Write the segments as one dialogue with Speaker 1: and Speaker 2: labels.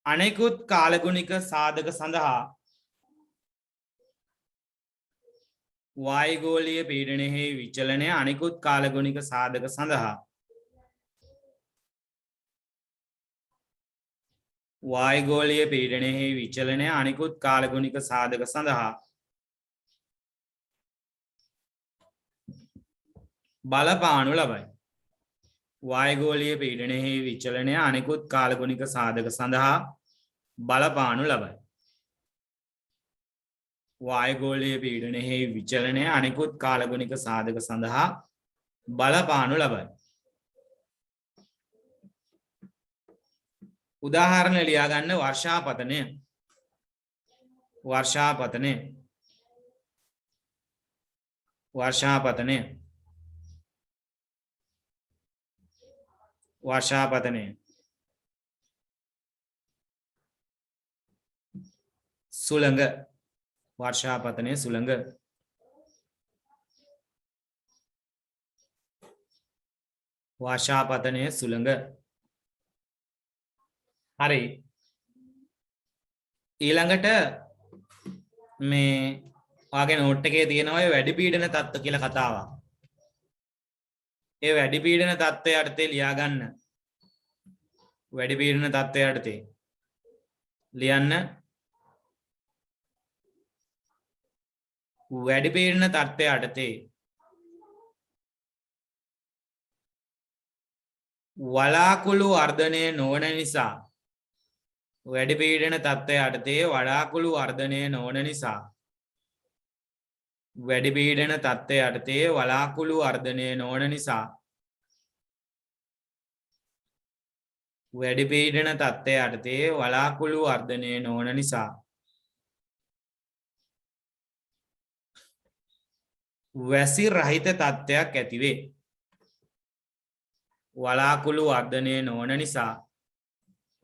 Speaker 1: අනෙකුත් කාලගුණික සාධක සඳහා වායුගෝලීය පීඩනයෙහි විචලනය අනෙකුත් කාලගුණික සාධක සඳහා වායුගෝලීය පීඩනයෙහි විචලනය අනෙකුත් කාලගුණික සාධක සඳහා බලපානු ලබයි. වායුගෝලීය පීඩනයෙහි විචලනය අනෙකුත් කාලගුණික සාධක සඳහා බලපානු ලබයි. වායුගෝලීය පීඩනයෙහි විචලනය අනෙකුත් කාලගුණික සාධක සඳහා බලපානු ලබයි. උදාහරණ ලියා ගන්න වර්ෂාපතනය. වර්ෂාපතනය. වර්ෂාපතනය. වර්ෂාපතනය. සුළඟ. වර්ෂාපතනය සුළඟ. වර්ෂාපතනය සුළඟ. හරි. ඊළඟට මේ ඔයාගේ නෝට් එකේ තියෙනවා ඒ වැඩි පීඩන තත්ත්ව කියලා කතාවක්. ඒ වැඩි පීඩන තත්ත්වය යටතේ ලියා ගන්න. වැඩි පීඩන තත්ත්වය යටතේ ලියන්න. වැඩි පීඩන තත්ත්වය යටතේ වලාකුළු වර්ධනය නොවන නිසා වැඩි පීඩන තත්ත්වය යටතේ වලාකුළු වර්ධනය නොවන නිසා වැඩි පීඩන තත්ත්වය යටතේ වලාකුළු වර්ධනය නොවන නිසා වැඩි පීඩන තත්ත්වය යටතේ වලාකුළු වර්ධනය නොවන නිසා වැසි රහිත තත්ත්වයක් ඇතිවේ. වලාකුළු වර්ධනය නොවන නිසා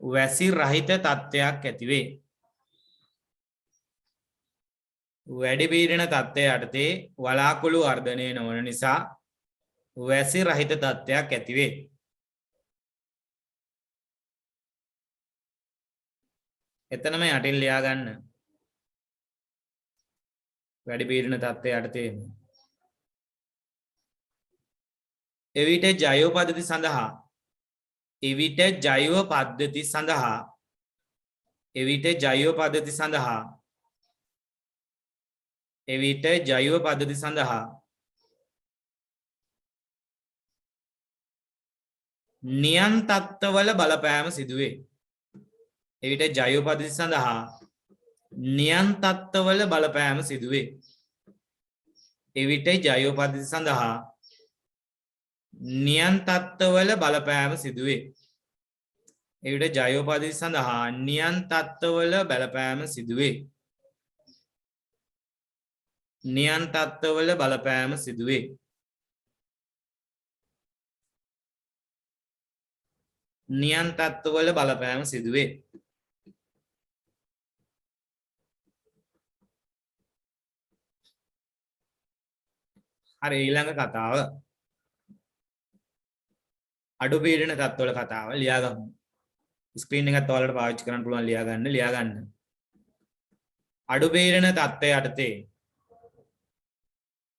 Speaker 1: වැසි රහිත තත්ත්වයක් ඇතිවේ. වැඩි පීඩන තත්ත්වය යටතේ වලාකුළු වර්ධනය නොවන නිසා වැසි රහිත තත්ත්වයක් ඇතිවේ. එතනම යටින් ලියා ගන්න. වැඩි පීඩන තත්ත්වය යටතේ එවිට ජෛව පද්ධති සඳහා එවිට ජෛව පද්ධති සඳහා එවිට ජෛව පද්ධති සඳහා එවිට ජෛව පද්ධති සඳහා නියම් තත්ත්වවල බලපෑම සිදුවේ. එවිට ජෛව පද්ධති සඳහා නියම් තත්ත්වවල බලපෑම සිදුවේ. එවිට ජෛව පද්ධති සඳහා නියම් තත්ත්වවල බලපෑම සිදුවේ. එවිට ජෛව පද්ධති සඳහා නියම් තත්ත්වවල බලපෑම සිදුවේ. නියම් තත්ත්වවල බලපෑම සිදුවේ. නියම් තත්ත්වවල බලපෑම සිදුවේ. හරි ඊළඟ කතාව අඩු පීඩන තත්ත්වවල කතාව ලියා ගමු. ස්ක්‍රීන් එකත් ඔයාලට පාවිච්චි කරන්න පුළුවන් ලියා ගන්න. අඩු පීඩන තත්ත්වය යටතේ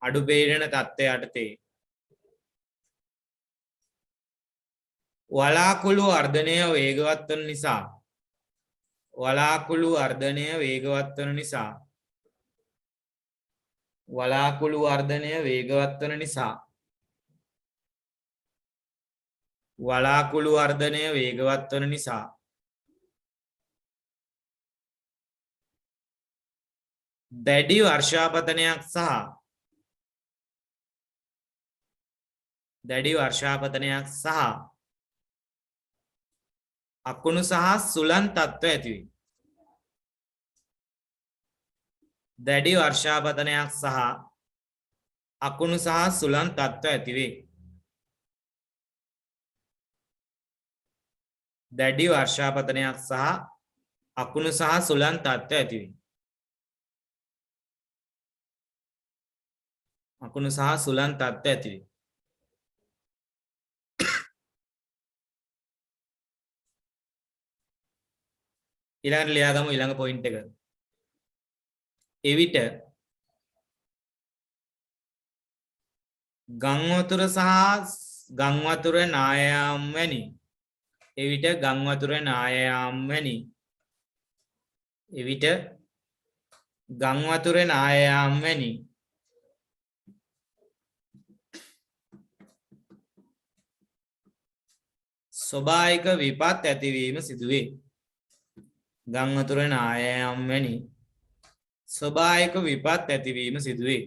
Speaker 1: අඩු පීඩන තත්ත්වය යටතේ වලාකුළු වර්ධනය වේගවත් වන නිසා වලාකුළු වර්ධනය වේගවත් වන නිසා වලාකුළු වර්ධනය වේගවත් වන නිසා වලාකුළු වර්ධනය වේගවත් වන නිසා දැඩි වර්ෂාපතනයක් සහ අකුණු සහ සුළං තත්ත්ව ඇතිවේ. දැඩි වර්ෂාපතනයක් සහ අකුණු සහ සුළං තත්ත්ව ඇතිවේ. දැඩි වර්ෂාපතනයක් සහ අකුණු සහ සුළං තත්ත්ව ඇතිවේ. අකුණු සහ සුළං තත්ත්ව ඇතිවේ. ඊළඟට ලියාගමු ඊළඟ පොයින්ට් එක. එවිට ගම් වතුර සහ ගම් වතුර නායම් වැනි එවිට ගම් වතුර නායම් වැනි එවිට ගම් වතුර නායම් වැනි ස්වභාවික විපත් ඇතිවීම සිදුවේ. ගම් වතුර නායම් වැනි ස්වභාවික විපත් ඇතිවීම සිදුවේ.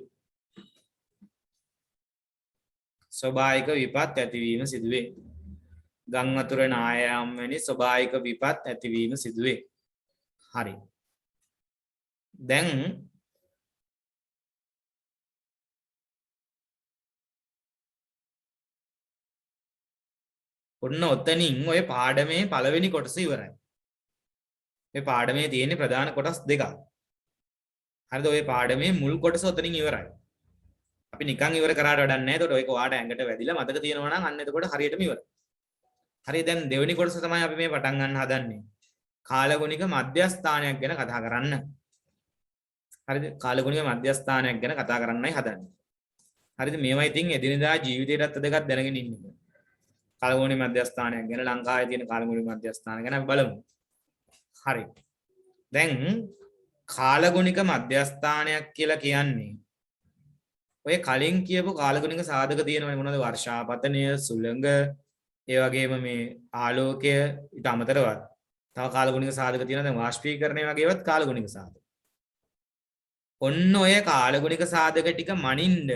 Speaker 1: ස්වභාවික විපත් ඇතිවීම සිදුවේ. ගම් වතුර නායම් වැනි ස්වභාවික විපත් ඇතිවීම සිදුවේ. හරි. දැන් ඔන්න ඔතනින් ඔය පාඩමේ පළවෙනි කොටස ඉවරයි. මේ පාඩමේ තියෙන ප්‍රධාන කොටස් දෙකක්. හරිද? ඔය පාඩමේ මුල් කොටස ඔතනින් ඉවරයි. අපි නිකන් ඉවර කරාට වැඩක් නැහැ. ඒකට ඔයක ඔයාට ඇඟට වැදිලා මතක තියෙනවා නම් අන්න එතකොට හරියටම ඉවරයි. හරි දැන් දෙවෙනි කොටස තමයි අපි මේ පටන් ගන්න හදන්නේ. කාලගුණික මධ්‍යස්ථානයක් ගැන කතා කරන්න. හරිද? කාලගුණික මධ්‍යස්ථානයක් ගැන කතා කරන්නයි හදන්නේ. හරිද? මේවා ඉතින් එදිනෙදා ජීවිතයටත් අදගත් දැනගෙන ඉන්නේ. කාලගුණික මධ්‍යස්ථානයක් ගැන ලංකාවේ තියෙන කාලගුණික මධ්‍යස්ථාන ගැන අපි බලමු. හරි. දැන් කාලගුණික මධ්‍යස්ථානයක් කියලා කියන්නේ ඔය කලින් කියපු කාලගුණික සාධක තියෙනවනේ මොනවද? වර්ෂාපතනය, සුළඟ, ඒ වගේම මේ ආලෝකය ඊට අමතරව තව කාලගුණික සාධක තියෙනවා. දැන් වාෂ්පීකරණය වගේවත් කාලගුණික සාධක. ඔන්න ඔය කාලගුණික සාධක ටික මනින්න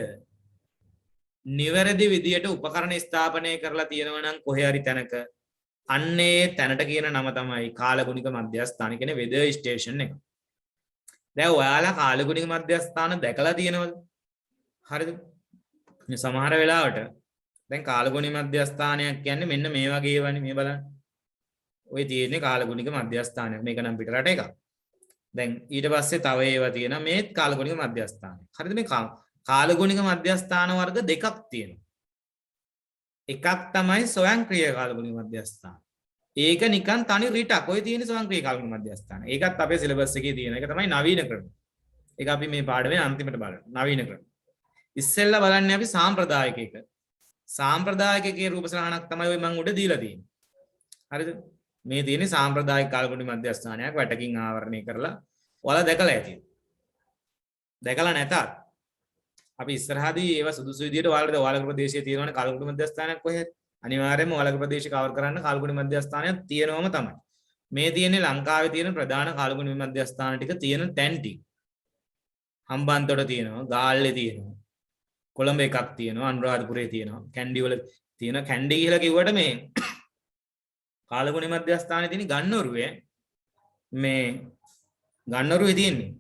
Speaker 1: නිවැරදි විදියට උපකරණ ස්ථාපනය කරලා තියෙනවා නම් කොහේ හරි තැනක අන්නේ තැනට කියන නම තමයි කාලගුණික මධ්‍යස්ථාන කියන්නේ වෙදර් ස්ටේෂන් එක. දැන් ඔයාලා කාලගුණික මධ්‍යස්ථාන දැකලා තියෙනවද? හරිද? සමහර වෙලාවට දැන් කාලගුණික මධ්‍යස්ථානයක් කියන්නේ මෙන්න මේ වගේ වනේ මේ බලන්න. ඔය තියෙන්නේ කාලගුණික මධ්‍යස්ථානයක්. මේක නම් පිට රට එකක්. දැන් ඊට පස්සේ තව ඒවා තියෙනවා මේත් කාලගුණික මධ්‍යස්ථානය. හරිද? මේ කාලගුණික මධ්‍යස්ථාන වර්ග දෙකක් තියෙනවා. එකක් තමයි ස්වයංක්‍රීය කාලගුණික මධ්‍යස්ථාන. ඒක නිකන් තනි රිටක්. ඔය තියෙන ස්වයංක්‍රීය කාලගුණික මධ්‍යස්ථාන. ඒකත් අපේ සිලබස් එකේ තියෙන. ඒක තමයි නවීන ක්‍රම. ඒක අපි මේ පාඩමේ අන්තිමට බලමු. නවීන ක්‍රම. ඉස්සෙල්ලා බලන්නේ අපි සාම්ප්‍රදායික එක. සාම්ප්‍රදායික එකේ රූප සලහනක් තමයි ඔය මම උඩ දීලා තියෙන්නේ. හරිද? මේ තියෙන්නේ සාම්ප්‍රදායික කාලගුණික මධ්‍යස්ථානයක් වැටකින් ආවරණය කරලා ඔයාලා දැකලා ඇති. දැකලා නැතත් අපි ඉස්සරහදී ඒවා සුදුසු විදියට ඔයාලගේ ප්‍රදේශයේ තියෙනවනේ කාලගුණික මධ්‍යස්ථානයක් කොහෙද? අනිවාර්යයෙන්ම ඔයාලගේ ප්‍රදේශය කවර් කරන්න කාලගුණික මධ්‍යස්ථානයක් තියෙනවම තමයි. මේ තියෙන්නේ ලංකාවේ තියෙන ප්‍රධාන කාලගුණික මධ්‍යස්ථාන ටික තියෙන තැන් ටික. හම්බන්තොට තියෙනවා, ගාල්ලේ තියෙනවා, කොළඹ එකක් තියෙනවා, අනුරාධපුරේ තියෙනවා, කැන්ඩි වල තියෙනවා. කැන්ඩි කියලා කිව්වට මේ කාලගුණික මධ්‍යස්ථානයේ තියෙන ගන්නොරුවේ මේ ගන්නොරුවේ තියෙන්නේ.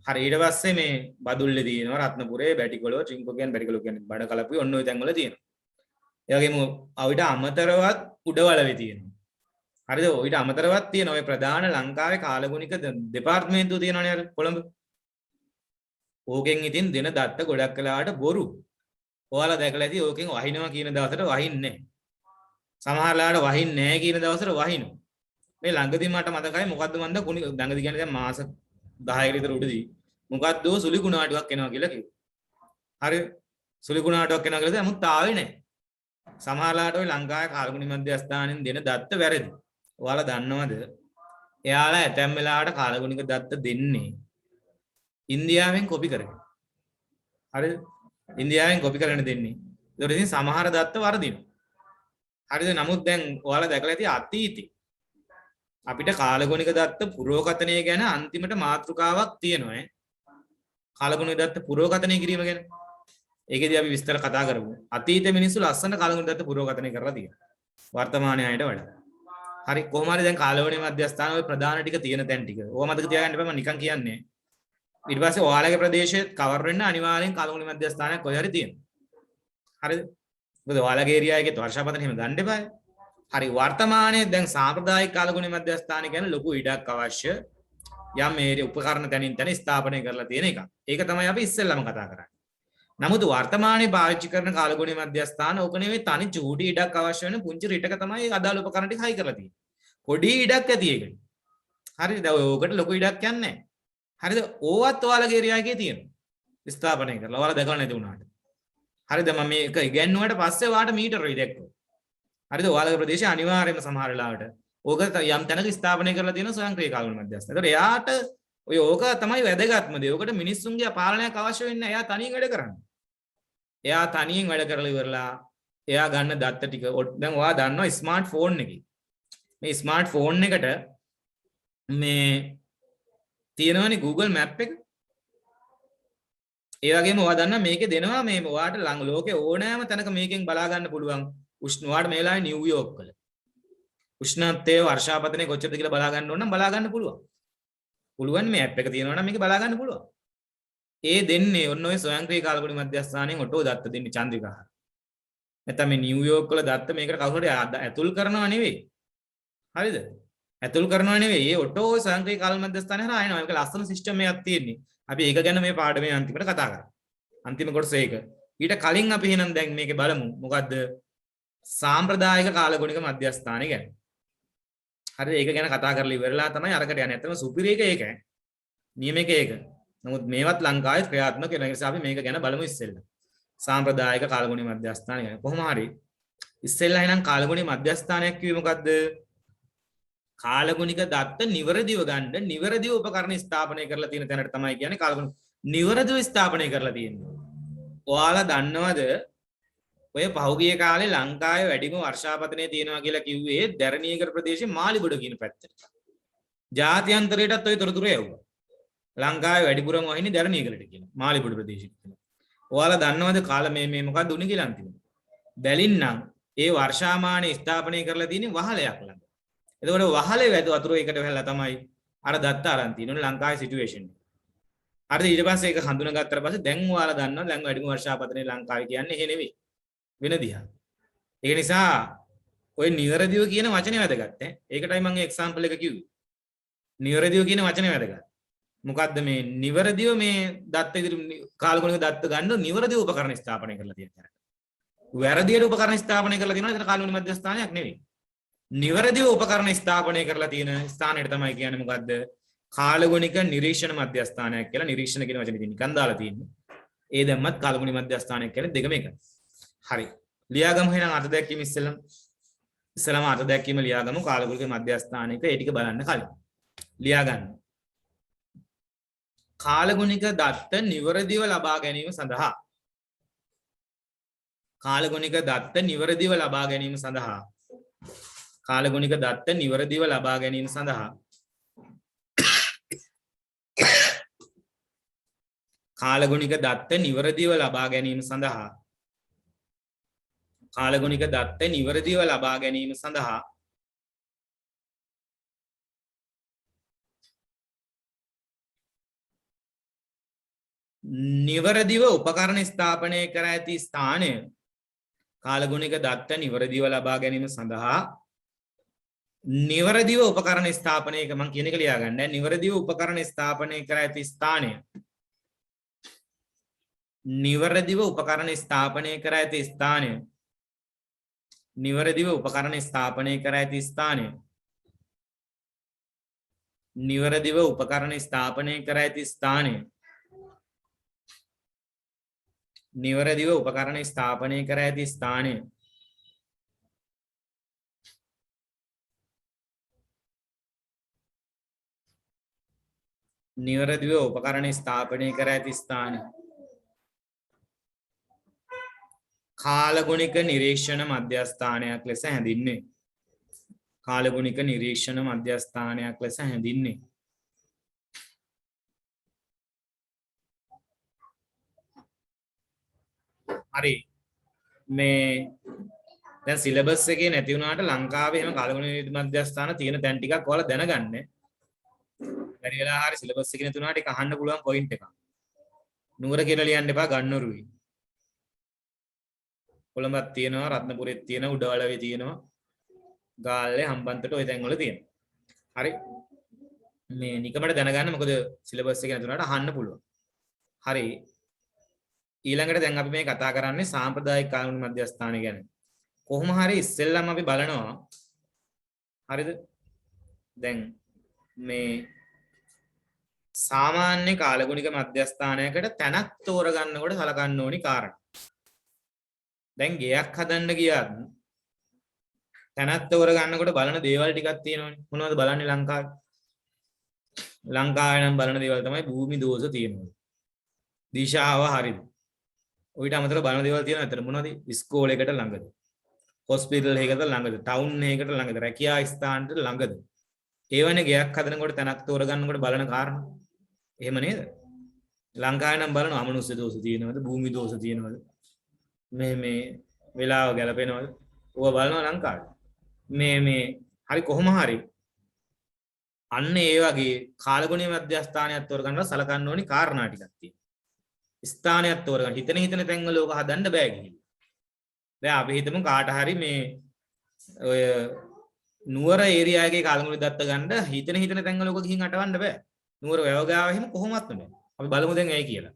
Speaker 1: හරි ඊට පස්සේ මේ බදුල්ලේ තියෙනවා, රත්නපුරේ, බැටිකොළොව, ත්‍රිංකෝ කියන්නේ බැටිකොළොව කියන්නේ බඩ කලපුවේ ඔන්න ඔය තැන් වල තියෙනවා. ඒ වගේම අවිට අමතරවත් උඩවලවේ තියෙනවා. හරිද? ඔයිට අමතරවත් තියෙන ඔය ප්‍රධාන ලංකාවේ කාලගුණික දෙපාර්තමේන්තුව තියෙනවනේ අර කොළඹ. ඕකෙන් ඉතින් දෙන දත්ත ගොඩක් වෙලාවට බොරු. ඔයාලා දැකලා ඇති ඕකෙන් වහිනවා කියන දවසට වහින්නේ නැහැ. සමහර වෙලාවට වහින්නේ නැහැ කියන දවසට වහිනවා. මේ ළඟදී මට මතකයි මොකද්ද මන්ද ළඟදී කියන්නේ දැන් මාස 10කට විතර උඩදී මොකද්ද සුලි කුණාටුවක් එනවා කියලා කිව්වා. හරි සුලි කුණාටුවක් එනවා කියලා නමුත් ආවේ නැහැ. සමහරලාට ඔය ලංකාවේ කාලගුණික මධ්‍යස්ථානෙන් දෙන දත්ත වැරදි. ඔයාලා දන්නවද? එයාලා ඇතැම් වෙලාවට කාලගුණික දත්ත දෙන්නේ ඉන්දියාවෙන් කොපි කරගෙන. හරිද? ඉන්දියාවෙන් කොපි කරගෙන දෙන්නේ. ඒකට ඉතින් සමහර දත්ත වරදිනවා. හරිද? නමුත් දැන් ඔයාලා දැකලා ඇති අතීතේ අපිට කාලගුණික දත්ත පුරෝකථනය ගැන අන්තිමට මාතෘකාවක් තියෙනවා. කාලගුණික දත්ත පුරෝකථනය කිරීම ගැන. ඒකෙදී අපි විස්තර කතා කරමු. අතීත මිනිස්සු ලස්සන කාලගුණික දත්ත පුරෝකථනය කරලා තියෙනවා. වර්තමානයේ අයට වඩා. හරි කොහොම හරි දැන් කාලගුණික මධ්‍යස්ථාන වල ප්‍රධාන ටික තියෙන තැන් ටික. ඕවා මතක තියාගන්න එපා මම නිකන් කියන්නේ. ඊට පස්සේ ඔයාලගේ ප්‍රදේශයේ කවර් වෙන්න අනිවාර්යෙන් කාලගුණික මධ්‍යස්ථානයක් කොහේ හරි තියෙනවා. හරිද? මොකද ඔයාලගේ ඒරියා එකේ වර්ෂාපතන එහෙම ගන්න එපා. හරි වර්තමානයේ දැන් සාම්ප්‍රදායික කාලගුණික මධ්‍යස්ථාන කියන්නේ ලොකු ඉඩක් අවශ්‍ය යම් මේ උපකරණ තැනින් තැන ස්ථාපනය කරලා තියෙන එක. ඒක තමයි අපි ඉස්සෙල්ලාම කතා කරන්නේ. නමුත් වර්තමානයේ පාවිච්චි කරන කාලගුණික මධ්‍යස්ථාන ඕක නෙවෙයි තනි චූටි ඉඩක් අවශ්‍ය වෙන පුංචි රිටක තමයි අදාළ උපකරණ ටික හයි කරලා තියෙන්නේ. පොඩි ඉඩක් ඇති ඒකට. හරිද? දැන් ඕකට ලොකු ඉඩක් යන්නේ නැහැ. හරිද? ඕවත් ඔයාලගේ ඒරියා එකේ තියෙනවා. ස්ථාපනය කරලා ඔයාලා දැකලා නැති වුණාට. හරිද? මම මේක ඉගෙනුවාට පස්සේ ඔයාලට මීටර වෙයි දැක්කෝ. හරිද? ඔයාලගේ ප්‍රදේශයේ අනිවාර්යයෙන්ම සමහර වෙලාවට ඕක යම් තැනක ස්ථාපනය කරලා තියෙන ස්වයංක්‍රීය කාලගුණ මධ්‍යස්ථාන. ඒතකොට එයාට ඔය ඕක තමයි වැදගත්ම දේ. ඕකට මිනිස්සුන්ගේ පාලනයක් අවශ්‍ය වෙන්නේ නැහැ. එයා තනියෙන් වැඩ කරන්නේ. එයා තනියෙන් වැඩ කරලා ඉවරලා එයා ගන්න දත්ත ටික දැන් ඔයා දන්නවා ස්මාර්ට් ෆෝන් එකේ. මේ ස්මාර්ට් ෆෝන් එකට මේ තියෙනවනේ Google Map එක. ඒ වගේම ඔයා දන්නා මේකේ දෙනවා මේ ඔයාට ලෝකේ ඕනෑම තැනක මේකෙන් බලා ගන්න පුළුවන් උෂ්ණ ඔයාට මේ වෙලාවේ නිව්යෝක් වල උෂ්ණත්වය වර්ෂාපතනය කොච්චරද කියලා බලා ගන්න ඕන නම් බලා ගන්න පුළුවන්. පුළුවන් මේ ඇප් එක තියෙනවා නම් මේක බලා ගන්න පුළුවන්. ඒ දෙන්නේ ඔන්න ඔය ස්වයංක්‍රීය කාලගුණ මධ්‍යස්ථානයෙන් ඔටෝ දත්ත දෙන්නේ චන්ද්‍රිකා. නැත්නම් මේ නිව්යෝක් වල දත්ත මේකට කවුරු හරි ඇතුල් කරනවා නෙවෙයි. හරිද? ඇතුල් කරනවා නෙවෙයි. ඒ ඔටෝ ස්වයංක්‍රීය කාලගුණ මධ්‍යස්ථානය හරහා එනවා. මේක ලස්සන සිස්ටම් එකක් තියෙන්නේ. අපි ඒක ගැන මේ පාඩමේ අන්තිමට කතා කරමු. අන්තිම කොටස ඒක. ඊට කලින් අපි එහෙනම් දැන් මේකේ බලමු. මොකද්ද? සාම්ප්‍රදායික කාලගුණික මධ්‍යස්ථානය ගැන. හරිද? ඒක ගැන කතා කරලා ඉවරලා තමයි අරකට යන්නේ. නැත්නම් සුපිරි එක ඒක. නියම එක ඒක. නමුත් මේවත් ලංකාවේ ක්‍රියාත්මක වෙන නිසා අපි මේක ගැන බලමු ඉස්සෙල්ලා. සාම්ප්‍රදායික කාලගුණික මධ්‍යස්ථානය ගැන. කොහොම හරි ඉස්සෙල්ලා එහෙනම් කාලගුණික මධ්‍යස්ථානයක් කිව්වේ මොකද්ද? කාලගුණික දත්ත නිවරදිව ගන්න නිවරදිව උපකරණ ස්ථාපනය කරලා තියෙන තැනට තමයි කියන්නේ කාලගුණ නිවරදිව ස්ථාපනය කරලා තියෙන්නේ. ඔයාලා දන්නවද ඔය පහුගිය කාලේ ලංකාවේ වැඩිම වර්ෂාපතනය තියෙනවා කියලා කිව්වේ දැරණියකර ප්‍රදේශයේ මාලිගොඩ කියන පැත්තට. ජාත්‍යන්තරයටත් ඔය තොරතුරු යවුවා. ලංකාවේ වැඩිපුරම වහින්නේ දැරණියකරට කියන මාලිගොඩ ප්‍රදේශෙට කියලා. ඔයාලා දන්නවද කාල මේ මොකක්ද උනේ කියලා අන්තිමට? බැලින්නම් ඒ වර්ෂාමානය ස්ථාපනය කරලා තියෙන්නේ වහලයක් ළඟ. එතකොට වහලේ වතුර එකට වැහලා තමයි අර දත්ත අරන් තියෙන්නේ ලංකාවේ සිටුේෂන් එක. හරිද? ඊට පස්සේ ඒක හඳුනාගත්තට පස්සේ දැන් ඔයාලා දන්නවා දැන් වැඩිම වර්ෂාපතනය ලංකාවේ කියන්නේ එහෙ නෙවෙයි. වෙන දිහා. ඒක නිසා ඔය නිවැරදිව කියන වචනේ වැදගත් ඈ. ඒකටයි මම එක්සැම්පල් එක කිව්වේ. නිවැරදිව කියන වචනේ වැදගත්. මොකද්ද මේ නිවැරදිව මේ දත්ත ඉදිරි කාලගුණික දත්ත ගන්න නිවැරදිව උපකරණ ස්ථාපනය කරලා තියෙන තැන. වැරදියට උපකරණ ස්ථාපනය කරලා තියෙනවා එතන කාලගුණික මධ්‍යස්ථානයක් නෙවෙයි. නිවැරදිව උපකරණ ස්ථාපනය කරලා තියෙන ස්ථානයට තමයි කියන්නේ මොකද්ද? කාලගුණික නිරීක්ෂණ මධ්‍යස්ථානයක් කියලා නිරීක්ෂණ කියන වචනේ තියෙන නිකන් දාලා තියෙන්නේ. ඒ දැම්මත් කාලගුණික මධ්‍යස්ථානයක් කියන්නේ දෙකම එකයි. හරි. ලියාගමු එහෙනම් අත දැක්වීම ඉස්සෙල්ලාම අත දැක්වීම ලියාගමු කාලගුණික මධ්‍යස්ථානයක ඒ ටික බලන්න කලින්. ලියාගන්න. කාලගුණික දත්ත නිවැරදිව ලබා ගැනීම සඳහා කාලගුණික දත්ත නිවැරදිව ලබා ගැනීම සඳහා කාලගුණික දත්ත නිවැරදිව ලබා ගැනීම සඳහා කාලගුණික දත්ත නිවැරදිව ලබා ගැනීම සඳහා කාලගුණික දත්ත නිවැරදිව ලබා ගැනීම සඳහා නිවැරදිව උපකරණ ස්ථාපනය කර ඇති ස්ථානය කාලගුණික දත්ත නිවැරදිව ලබා ගැනීම සඳහා නිවැරදිව උපකරණ ස්ථාපනය මම කියන එක ලියා ගන්න. නිවැරදිව උපකරණ ස්ථාපනය කර ඇති ස්ථානය නිවැරදිව උපකරණ ස්ථාපනය කර ඇති ස්ථානය නිවැරදිව උපකරණ ස්ථාපනය කර ඇති ස්ථානය නිවැරදිව උපකරණ ස්ථාපනය කර ඇති ස්ථානය නිවැරදිව උපකරණ ස්ථාපනය කර ඇති ස්ථානය නිවැරදිව උපකරණ ස්ථාපනය කර ඇති ස්ථානය කාලගුණික නිරීක්ෂණ මධ්‍යස්ථානයක් ලෙස හැඳින්වේ. කාලගුණික නිරීක්ෂණ මධ්‍යස්ථානයක් ලෙස හැඳින්වේ. හරි මේ දැන් සිලබස් එකේ නැති වුණාට ලංකාවේ එහෙම කාලගුණික මධ්‍යස්ථාන තියෙන තැන් ටිකක් ඔයාලා දැනගන්න. බැරි වෙලා හරි සිලබස් එකේ නැති වුණාට ඒක අහන්න පුළුවන් පොයින්ට් එකක්. නුවර කියලා ලියන්න එපා ගන්නොරුයි. කොළඹක් තියෙනවා රත්නපුරෙත් තියෙනවා උඩවලවේ තියෙනවා ගාල්ලේ හම්බන්තොට ওই තැන් වල තියෙනවා. හරි මේ නිකමට දැනගන්න මොකද සිලබස් එකේ නැති වුණාට අහන්න පුළුවන්. හරි ඊළඟට දැන් අපි මේ කතා කරන්නේ සාම්ප්‍රදායික කාලගුණ මධ්‍යස්ථානය ගැන. කොහොම හරි ඉස්සෙල්ලාම අපි බලනවා. හරිද? දැන් මේ සාමාන්‍ය කාලගුණික මධ්‍යස්ථානයකට තැනක් තෝරගන්නකොට සලකන්න ඕනි කාරණා. දැන් ගෙයක් හදන්න ගියත් තැනක් තෝරගන්නකොට බලන දේවල් ටිකක් තියෙනවනේ. මොනවද බලන්නේ ලංකාවේ? ලංකාවේ නම් බලන දේවල් තමයි භූමි දෝෂ තියෙනවා. දිශාව හරිද? ඔයිට අමතරව බලන දේවල් තියෙනවා. අතන මොනවද? ඉස්කෝලේකට ළඟද? හොස්පිටල් එකකට ළඟද? ටවුන් එකකට ළඟද? රැකියා ස්ථානට ළඟද? ඒවනේ ගෙයක් හදනකොට තැනක් තෝරගන්නකොට බලන කාරණා. එහෙම නේද? ලංකාවේ නම් බලනවා අමනුෂ්‍ය දෝෂ තියෙනවද? භූමි දෝෂ තියෙනවද? මේ වෙලාව ගැලපෙනවද? ඕවා බලනවා ලංකාවේ. මේ හරි කොහොම හරි අන්න ඒ වගේ කාලගුණීය මධ්‍යස්ථානයක් තෝරගන්නවා සලකන්න ඕනි කාරණා ටිකක් තියෙනවා. ස්ථානයක් තෝරගන්න හිතන තැන්වල ඕක හදන්න බෑ ගිහින්. දැන් අපි හිතමු කාට හරි මේ ඔය නුවර ඒරියා එකේ කාලගුණීය දත්ත ගන්න හිතන තැන්වල ඕක ගිහින් අටවන්න බෑ. නුවර වැවගාව එහෙම කොහොමවත් බෑ. අපි බලමු දැන් ඇයි කියලා.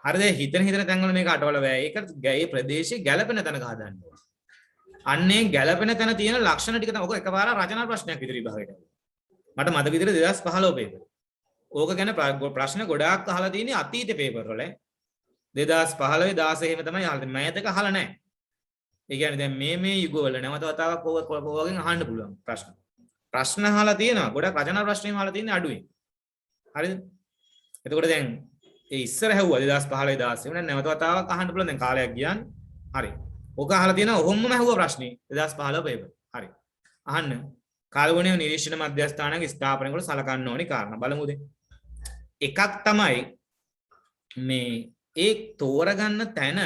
Speaker 1: හරිද? හිතන තැන්වල මේක අටවල බෑ. ඒක ඒ ප්‍රදේශයේ ගැළපෙන තැනක හදන්න ඕනේ. අන්නේ ගැළපෙන තැන තියෙන ලක්ෂණ ටික තමයි ඔක එකපාර රචනා ප්‍රශ්නයක් විදිහට විභාගයට. මට මතක විදිහට 2015 පේපර්. ඕක ගැන ප්‍රශ්න ගොඩාක් අහලා තියෙන්නේ අතීත පේපර් වල. 2015 16 එහෙම තමයි අහලා තියෙන්නේ. මෑතක අහලා නැහැ. ඒ කියන්නේ දැන් මේ යුගවල නැවත වතාවක් ඕවගෙන් අහන්න පුළුවන් ප්‍රශ්න. ප්‍රශ්න අහලා තියෙනවා. ගොඩක් රචනා ප්‍රශ්න අහලා තියෙන්නේ අඩුයි. හරිද? එතකොට දැන් ඒ ඉස්සර හැවුවා 2015 16 නැවත වතාවක් අහන්න පුළුවන්. දැන් කාලයක් ගියානේ. හරි. ඕක අහලා තියෙනවා ඔහොමම ඇහුවා ප්‍රශ්නේ 2015 පේපර්. හරි. අහන්න. කාලගුණීය නිරීක්ෂණ මධ්‍යස්ථානක ස්ථාපනය කොට සලකන්න ඕනි කාරණා බලමුද? එකක් තමයි මේ ඒ තෝරගන්න තැන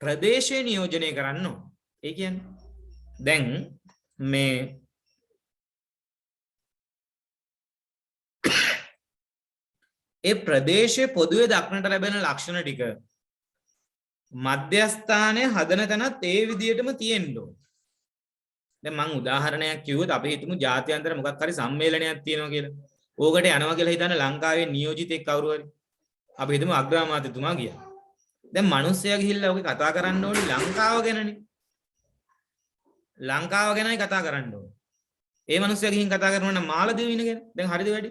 Speaker 1: ප්‍රදේශය නියෝජනය කරන්න ඕන. ඒ කියන්නේ දැන් මේ ඒ ප්‍රදේශයේ පොදුවේ දක්නට ලැබෙන ලක්ෂණ ටික මධ්‍යස්ථානයේ හදන තැනත් ඒ විදිහටම තියෙන්න ඕන. දැන් මම උදාහරණයක් කිව්වොත් අපි හිතමු ජාත්‍යන්තර මොකක් හරි සම්මේලනයක් තියෙනවා කියලා. ඕකට යනවා කියලා හිතන්න ලංකාවේ නියෝජිතෙක් කවුරු හරි. අපි හිතමු අග්‍රාමාත්‍යතුමා ගියා. දැන් මිනිස්සයා ගිහිල්ලා ඔගේ කතා කරන්න ඕනේ ලංකාව ගැනනේ. ලංකාව ගැනයි කතා කරන්න ඕනේ. ඒ මිනිස්සයා ගිහින් කතා කරනවා නම් මාලදීව ඉන්න ගැන. දැන් හරිද වැඩි?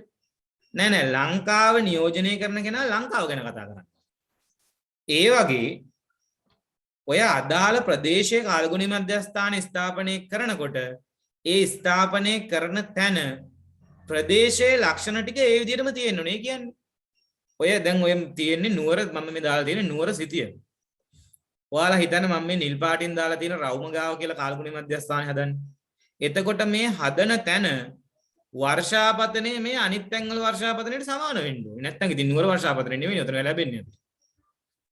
Speaker 1: නෑ ලංකාව නියෝජනය කරන කෙනා ලංකාව ගැන කතා කරන්නේ. ඒ වගේ ඔය අදාළ ප්‍රදේශයේ කාලගුණීය මධ්‍යස්ථාන ස්ථාපනය කරනකොට ඒ ස්ථාපනය කරන තැන ප්‍රදේශයේ ලක්ෂණ ටික ඒ විදිහටම තියෙන්න ඕනේ කියන්නේ. ඔය දැන් ඔය තියෙන්නේ නුවර මම මේ දාලා තියෙන්නේ නුවර සිටිය. ඔයාලා හිතන්න මම මේ නිල් පාටින් දාලා තියෙන රවුමගාව කියලා කාලගුණීය මධ්‍යස්ථානය හදන්නේ. එතකොට මේ හදන තැන වර්ෂාපතනේ මේ අනිත් තැන්වල වර්ෂාපතනයට සමාන වෙන්න ඕනේ. නැත්නම් ඉතින් නුවර වර්ෂාපතනේ නෙවෙයි උතන ලැබෙන්නේ අපිට.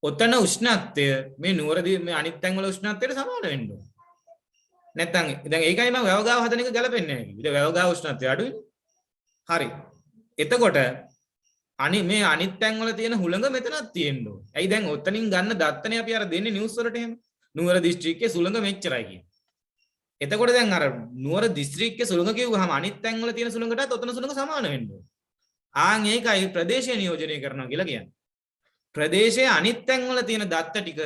Speaker 1: ඔතන උෂ්ණත්වය මේ නුවරදී මේ අනිත් තැන්වල උෂ්ණත්වයට සමාන වෙන්න ඕනේ. නැත්නම් දැන් ඒකයි මම වැවගාව හදන එක ගැලපෙන්නේ නැහැ කිව්වේ. ඉතින් වැවගාව උෂ්ණත්වය අඩුයි. හරි. එතකොට මේ අනිත් තැන්වල තියෙන හුළඟ මෙතනක් තියෙන්න ඕනේ. ඇයි දැන් ඔතනින් ගන්න දත්තනේ අපි අර දෙන්නේ නිවුස් වලට එහෙම. නුවර දිස්ත්‍රික්කයේ සුළඟ මෙච්චරයි කියන්නේ. එතකොට දැන් අර නුවර දිස්ත්‍රික්කයේ සුළඟ කිව්වහම අනිත් තැන්වල තියෙන සුළඟටත් ඔතන සුළඟ සමාන වෙන්න ඕනේ. ආන් ඒකයි ප්‍රදේශය නියෝජනය කරනවා කියලා කියන්නේ. ප්‍රදේශයේ අනිත් තැන්වල තියෙන දත්ත ටික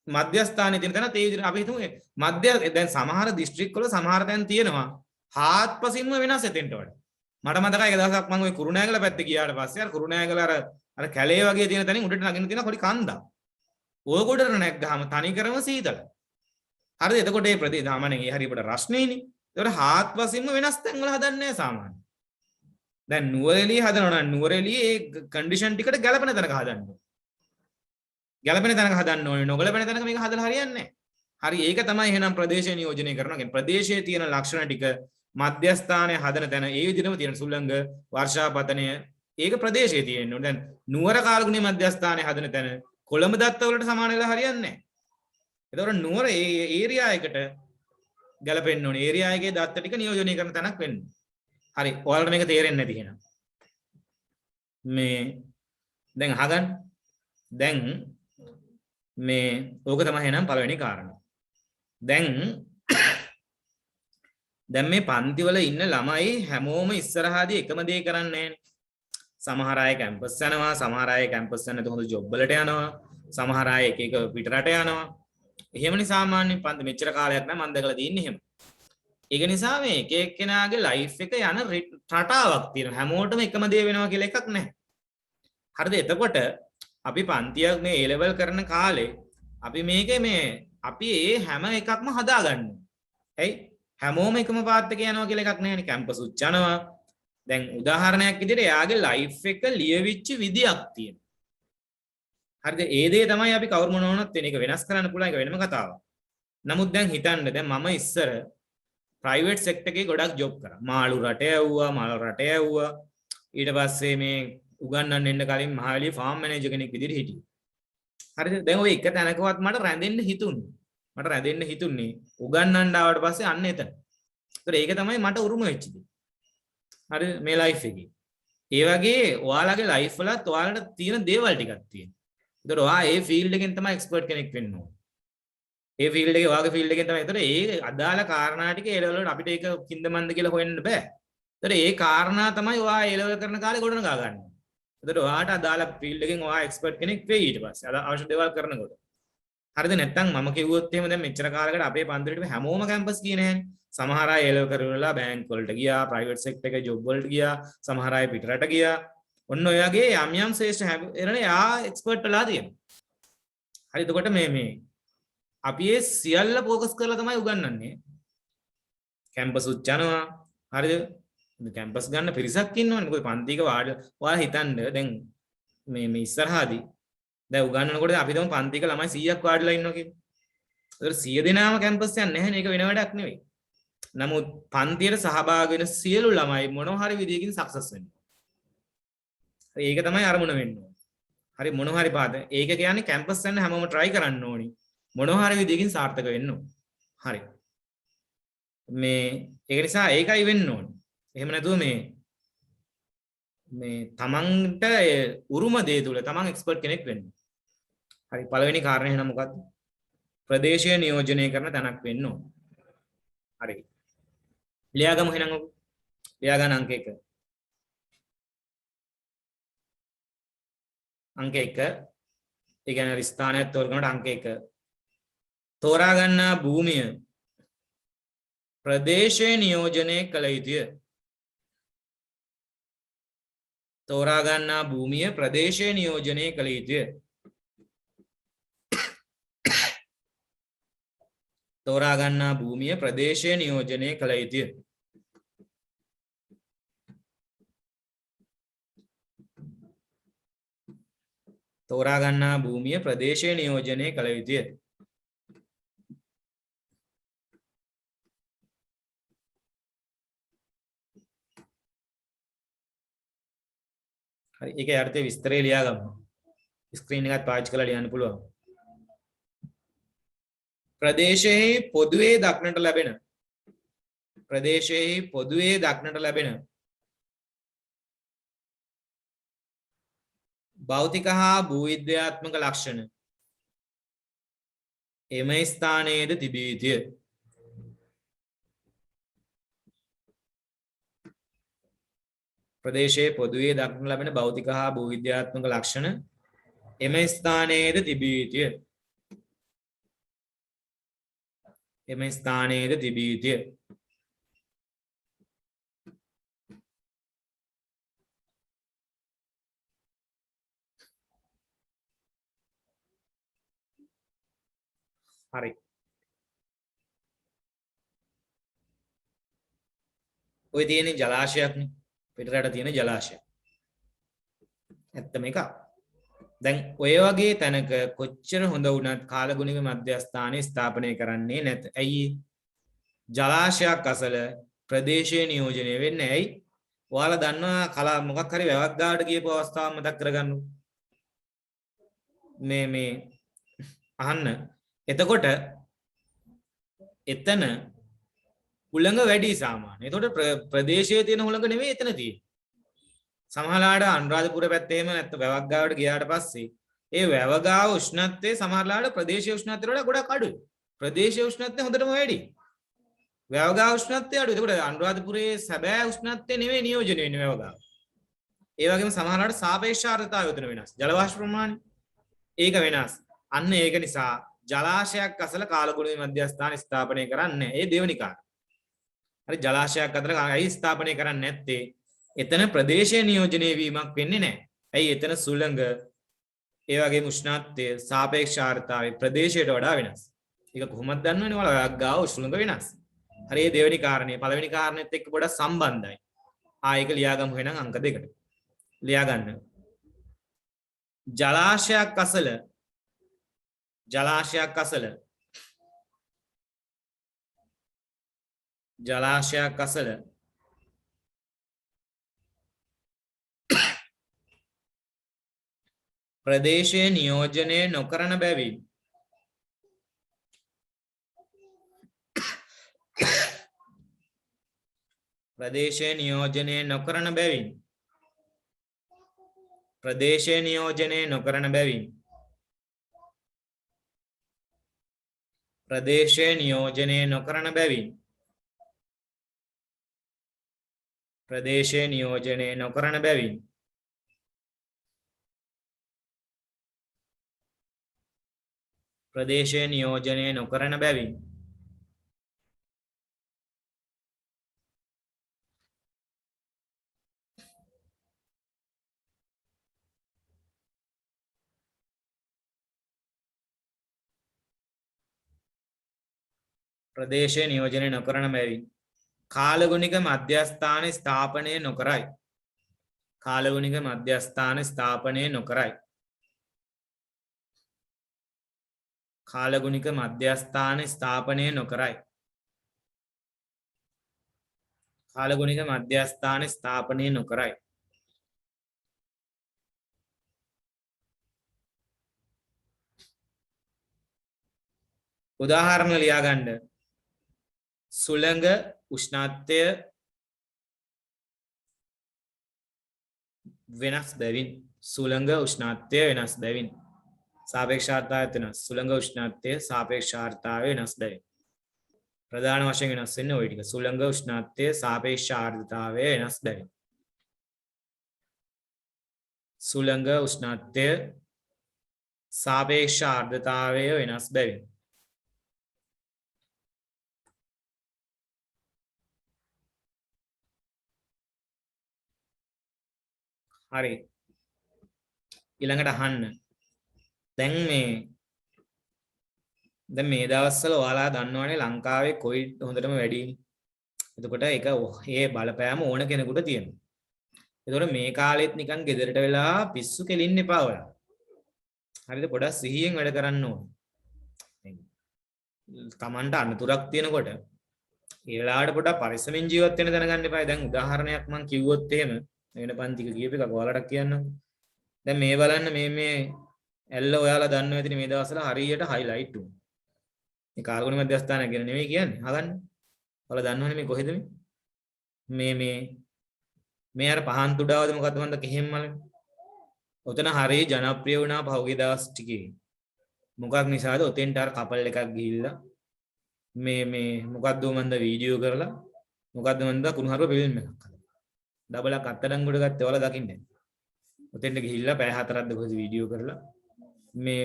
Speaker 1: මධ්‍යස්ථානයේ තියෙන තැනත් ඒ විදිහට අපි හිතමු මධ්‍ය දැන් සමහර දිස්ත්‍රික්ක වල සමහර තැන් තියෙනවා හාත්පසින්ම වෙනස් එතෙන්ට වඩා. මට මතකයි එක දවසක් මම ওই කුරුණෑගල පැත්තේ ගියාට පස්සේ අර කුරුණෑගල අර කැලේ වගේ තියෙන තැනින් උඩට නගින්න තියෙන පොඩි කන්දක්. ඕක උඩට නැග්ගාම තනිකරම සීතල. හරිද? එතකොට මේ ප්‍රතිදාමනේ ඒ හරියට රස්නේනේ. ඒකට හාත්පසින්ම වෙනස් තැන් වල හදන්නේ සාමාන්‍ය. දැන් නුවරඑළිය හදනවා නම් නුවරඑළිය ඒ කන්ඩිෂන් ටිකට ගැලපෙන තැනක හදන්න ඕනේ. ගැලපෙන තැනක හදන්න ඕනේ. නොගැලපෙන තැනක මේක හදලා හරියන්නේ නැහැ. හරි ඒක තමයි එහෙනම් ප්‍රදේශය නියෝජනය කරනවා. කියන්නේ ප්‍රදේශයේ තියෙන ලක්ෂණ ටික මධ්‍යස්ථානයේ හදන තැන ඒ විදිහටම තියෙන සුළඟ වර්ෂාපතනය ඒක ප්‍රදේශයේ තියෙන්න ඕනේ. දැන් නුවර කාලගුණීය මධ්‍යස්ථානයේ හදන තැන කොළඹ දත්ත වලට සමාන වෙලා හරියන්නේ නැහැ. ඒතකොට නුවර ඒ ඒරියා එකට ගැලපෙන්න ඕනේ. ඒරියා එකේ දත්ත ටික නියෝජනය කරන තැනක් වෙන්න. හරි. ඔයාලට මේක තේරෙන්නේ නැති එහෙනම්. මේ දැන් අහගන්න. දැන් මේ ඕක තමයි එහෙනම් පළවෙනි කාරණා. දැන් මේ පන්ති වල ඉන්න ළමයි හැමෝම ඉස්සරහාදී එකම දේ කරන්නේ නැහැනේ. සමහර අය කැම්පස් යනවා, සමහර අය කැම්පස් යන නැතුව හොඳ ජොබ් වලට යනවා, සමහර අය එක එක පිටරට යනවා. එහෙමනේ සාමාන්‍ය පන්ති මෙච්චර කාලයක් නම් මම දැකලා තියෙන්නේ එහෙම. ඒක නිසා මේ එක එක්කෙනාගේ ලයිෆ් එක යන රටාවක් තියෙනවා. හැමෝටම එකම දේ වෙනවා කියලා එකක් නැහැ. හරිද? එතකොට අපි පන්තියක් මේ A level කරන කාලේ අපි මේකේ මේ අපි ඒ හැම එකක්ම හදාගන්නවා. ඇයි? හැමෝම එකම පාත් එක යනවා කියලා එකක් නැහැනේ. කැම්පස් උච්ච යනවා. දැන් උදාහරණයක් විදිහට එයාගේ ලයිෆ් එක ලියවිච්ච විදියක් තියෙනවා. හරිද? ඒ දේ තමයි අපි කවුරු මොනවනත් වෙන එක වෙනස් කරන්න පුළුවන් එක වෙනම කතාවක්. නමුත් දැන් හිතන්න දැන් මම ඉස්සර ප්‍රයිවට් සෙක්ටර් එකේ ගොඩක් ජොබ් කරා. මාළු රටේ ඇව්වා, මල රටේ ඇව්වා. ඊට පස්සේ මේ උගන්නන්න එන්න කලින් මහවැලිය ෆාම් මැනේජර් කෙනෙක් විදිහට හිටියා. හරිද? දැන් ඔය එක තැනකවත් මට රැඳෙන්න හිතුන්නේ. මට රැඳෙන්න හිතුන්නේ උගන්නන්න ආවට පස්සේ අන්න එතන. ඒතර ඒක තමයි මට උරුම වෙච්ච දේ. හරිද? මේ ලයිෆ් එකේ. ඒ වගේ ඔයාලගේ ලයිෆ් වලත් ඔයාලට තියෙන දේවල් ටිකක් තියෙනවා. ඒතර ඔයා ඒ ෆීල්ඩ් එකෙන් තමයි එක්ස්පර්ට් කෙනෙක් වෙන්න ඕනේ. ඒ ෆීල්ඩ් එකේ ඔයාගේ ෆීල්ඩ් එකෙන් තමයි. ඒතර ඒ අදාළ කාරණා ටික ඒ ලෙවල් වලට අපිට ඒක කින්ද මන්ද කියලා හොයන්න බෑ. ඒතර ඒ කාරණා තමයි ඔයා ඒ ලෙවල් කරන කාලේ ගොඩනගා ගන්න. ඒතර ඔයාට අදාළ ෆීල්ඩ් එකෙන් ඔයා එක්ස්පර්ට් කෙනෙක් වෙයි ඊට පස්සේ. අද අවශ්‍ය දේවල් කරනකොට. හරිද? නැත්තම් මම කිව්වොත් එහෙම දැන් මෙච්චර කාලයකට අපේ පන්තිවලට හැමෝම කැම්පස් ගියේ නැහැ. සමහර අය ඒලව කරලා බැංක් වලට ගියා, ප්‍රයිවට් සෙක්ටර් එකේ ජොබ් වලට ගියා, සමහර අය පිටරට ගියා. ඔන්න ඔය වගේ යම් යම් ශ්‍රේෂ්ඨ එරනේ යා එක්ස්පර්ට් වෙලා තියෙනවා. හරි එතකොට මේ අපි ඒ සියල්ල ફોකස් කරලා තමයි උගන්වන්නේ. කැම්පස් උත් යනවා. හරිද? කැම්පස් ගන්න පිරිසක් ඉන්නවනේ. මොකද පන්තික ඔයාලා හිතන්න දැන් මේ ඉස්සරහාදී දැන් උගන්වනකොට අපි තමයි පන්තික ළමයි 100ක් වාඩිලා ඉන්නවා කියන්නේ. ඒතර 100 දෙනාම කැම්පස් යන්නේ නැහැ නේ. ඒක වෙන වැඩක් නෙවෙයි. නමුත් පන්තියට සහභාගී වෙන සියලු ළමයි මොනවා හරි විදියකින් සක්සස් වෙනවා. ඒක තමයි අරමුණ වෙන්න ඕනේ. හරි මොනවා හරි පාද. ඒක කියන්නේ කැම්පස් යන්න හැමෝම try කරන්න ඕනි. මොනවා හරි විදියකින් සාර්ථක වෙන්න ඕනේ. හරි. මේ ඒක නිසා ඒකයි වෙන්න ඕනේ. එහෙම නැතුව මේ තමන්ට උරුම දේ තුල තමන් එක්ස්පර්ට් කෙනෙක් වෙන්න. හරි පළවෙනි කාරණේ එහෙනම් මොකක්ද? ප්‍රදේශය නියෝජනය කරන තැනක් වෙන්න ඕන. හරි. ලියාගමු එහෙනම් ඔක. ලියාගන්න අංක 1. අංක 1. ඒ කියන්නේ ස්ථානයක් තෝරනකොට අංක 1. තෝරා ගන්නා භූමිය ප්‍රදේශය නියෝජනය කළ යුතුය. තෝරා ගන්නා භූමිය ප්‍රදේශය නියෝජනය කළ යුතුය. තෝරා ගන්නා භූමිය ප්‍රදේශය නියෝජනය කළ යුතුය. තෝරා ගන්නා භූමිය ප්‍රදේශය නියෝජනය කළ යුතුය. හරි ඒකේ අර්ථය විස්තරය ලියාගමු. ස්ක්‍රීන් එකත් පාවිච්චි කරලා ලියන්න පුළුවන්. ප්‍රදේශයේ පොදුවේ දක්නට ලැබෙන භෞතික හා භූවිද්‍යාත්මක ලක්ෂණ එම ස්ථානයේද තිබිය යුතුය. ප්‍රදේශයේ පොදුවේ දක්නට ලැබෙන භෞතික හා භූවිද්‍යාත්මක ලක්ෂණ එම ස්ථානයේද තිබිය යුතුය. එම ස්ථානයේද තිබිය යුතුය. හරි. ඔය තියෙන ජලාශයක්නේ. පිටරට තියෙන ජලාශය. ඇත්තම එක. දැන් ඔය වගේ තැනක කොච්චර හොඳ වුණත් කාලගුණික මධ්‍යස්ථානයේ ස්ථාපනය කරන්නේ නැත. ඇයි? ජලාශයක් අසල ප්‍රදේශය නියෝජනය වෙන්නේ ඇයි? ඔයාලා දන්නවා මොකක් හරි වැවක් ගාවට ගියපු අවස්ථාවක් මතක් කරගන්න. මේ අහන්න. එතකොට එතන හුළඟ වැඩි සාමාන්‍ය. එතකොට ප්‍රදේශයේ තියෙන හුළඟ නෙවෙයි එතන තියෙන්නේ. සමහරලාට අනුරාධපුර පැත්තේ එහෙම නැත්නම් වැවක් ගාවට ගියාට පස්සේ ඒ වැව ගාව උෂ්ණත්වයේ සමහරලාට ප්‍රදේශීය උෂ්ණත්වයට වඩා ගොඩක් අඩුයි. ප්‍රදේශීය උෂ්ණත්වය හොඳටම වැඩි. වැව ගාව උෂ්ණත්වය අඩුයි. එතකොට අනුරාධපුරයේ සැබෑ උෂ්ණත්වය නෙවෙයි නියෝජනය වෙන්නේ වැව ගාව. ඒ වගේම සමහරලාට සාපේක්ෂ ආර්ද්‍රතාවය උතන වෙනස්. ජල වාෂ්ප ප්‍රමාණය ඒක වෙනස්. අන්න ඒක නිසා ජලාශයක් අසල කාලගුණික මධ්‍යස්ථාන ස්ථාපනය කරන්නේ. ඒ දෙවෙනි කාරණා. හරි ජලාශයක් අතර ඇයි ස්ථාපනය කරන්නේ නැත්තේ? එතන ප්‍රදේශීය නියෝජනය වීමක් වෙන්නේ නැහැ. ඇයි එතන සුළඟ ඒ වගේම උෂ්ණත්වය සාපේක්ෂ ආර්ද්‍රතාවය ප්‍රදේශයට වඩා වෙනස්. ඒක කොහොමද දන්නවනේ ඔයාලා ගාව සුළඟ වෙනස්. හරි මේ දෙවෙනි කාරණේ පළවෙනි කාරණේත් එක්ක පොඩක් සම්බන්ධයි. ඒක ලියාගමු එහෙනම් අංක 2කට. ලියා ගන්න. ජලාශයක් අසල ප්‍රදේශයේ නියෝජනය නොකරන බැවින් ප්‍රදේශයේ නියෝජනය නොකරන බැවින් ප්‍රදේශයේ නියෝජනය නොකරන බැවින් ප්‍රදේශයේ නියෝජනය නොකරන බැවින් ප්‍රදේශයේ නියෝජනය නොකරන බැවින් ප්‍රදේශයේ නියෝජනය නොකරන බැවින් ප්‍රදේශයේ නියෝජනය නොකරන බැවින් කාලගුණික මධ්‍යස්ථාන ස්ථාපනය නොකරයි. කාලගුණික මධ්‍යස්ථාන ස්ථාපනය නොකරයි. කාලගුණික මධ්‍යස්ථාන ස්ථාපනය නොකරයි. කාලගුණික මධ්‍යස්ථාන ස්ථාපනය නොකරයි. උදාහරණ ලියා ගන්න. සුළඟ උෂ්ණත්වය වෙනස් බැවින් සුළඟ උෂ්ණත්වය වෙනස් බැවින් සාපේක්ෂ ආර්ද්‍රතාවය වෙනස්. සුළඟ උෂ්ණත්වය සාපේක්ෂ ආර්ද්‍රතාවය වෙනස් බැවින් ප්‍රධාන වශයෙන් වෙනස් වෙන්නේ ওই ටික. සුළඟ උෂ්ණත්වය සාපේක්ෂ ආර්ද්‍රතාවය වෙනස් බැවින් සුළඟ උෂ්ණත්වය සාපේක්ෂ ආර්ද්‍රතාවය වෙනස් බැවින් හරි ඊළඟට අහන්න. දැන් මේ දවස්වල ඔයාලා දන්නවනේ ලංකාවේ කොවිඩ් හොඳටම වැඩිනේ. එතකොට ඒක ඒ බලපෑම ඕන කෙනෙකුට තියෙනවා. එතකොට මේ කාලෙත් නිකන් ගෙදරට වෙලා පිස්සු කෙලින්න එපා ඔයාලා. හරිද? පොඩක් සිහියෙන් වැඩ කරන්න ඕනේ. තමන්ට අනතුරක් තියෙනකොට ඒ වෙලාවට පොඩක් පරිස්සමින් ජීවත් වෙන්න දැනගන්න එපා. දැන් උදාහරණයක් මම කිව්වොත් එහෙම වෙන පන්තික ගියප එකක් ඔයාලට කියන්නම්. දැන් මේ බලන්න මේ ඇල්ල ඔයාලා දන්නවා ඇතිනේ මේ දවස්වල හරියට හයිලයිට් උනේ. මේ කාර්ගුණ මධ්‍යස්ථානය ගැන නෙමෙයි කියන්නේ. අහගන්න. ඔයාලා දන්නවනේ මේ කොහෙද මේ අර පහන් තුඩාවද මොකද්ද මන්ද කෙහෙම්මල. ඔතන හරිය ජනප්‍රිය වුණා පහුගිය දවස් ටිකේ. මොකක් නිසාද? ඔතෙන්ට අර කපල් එකක් ගිහිල්ලා මේ මොකද්ද මන්ද වීඩියෝ කරලා මොකද්ද මන්ද කුණුහරුප ෆිල්ම් එකක්. ඩබලක් අත්අඩංගුවට ගත්තේ ඔයාලා දකින්නේ. ඔතෙන්ට ගිහිල්ලා පැය 4ක්ද කොහෙද වීඩියෝ කරලා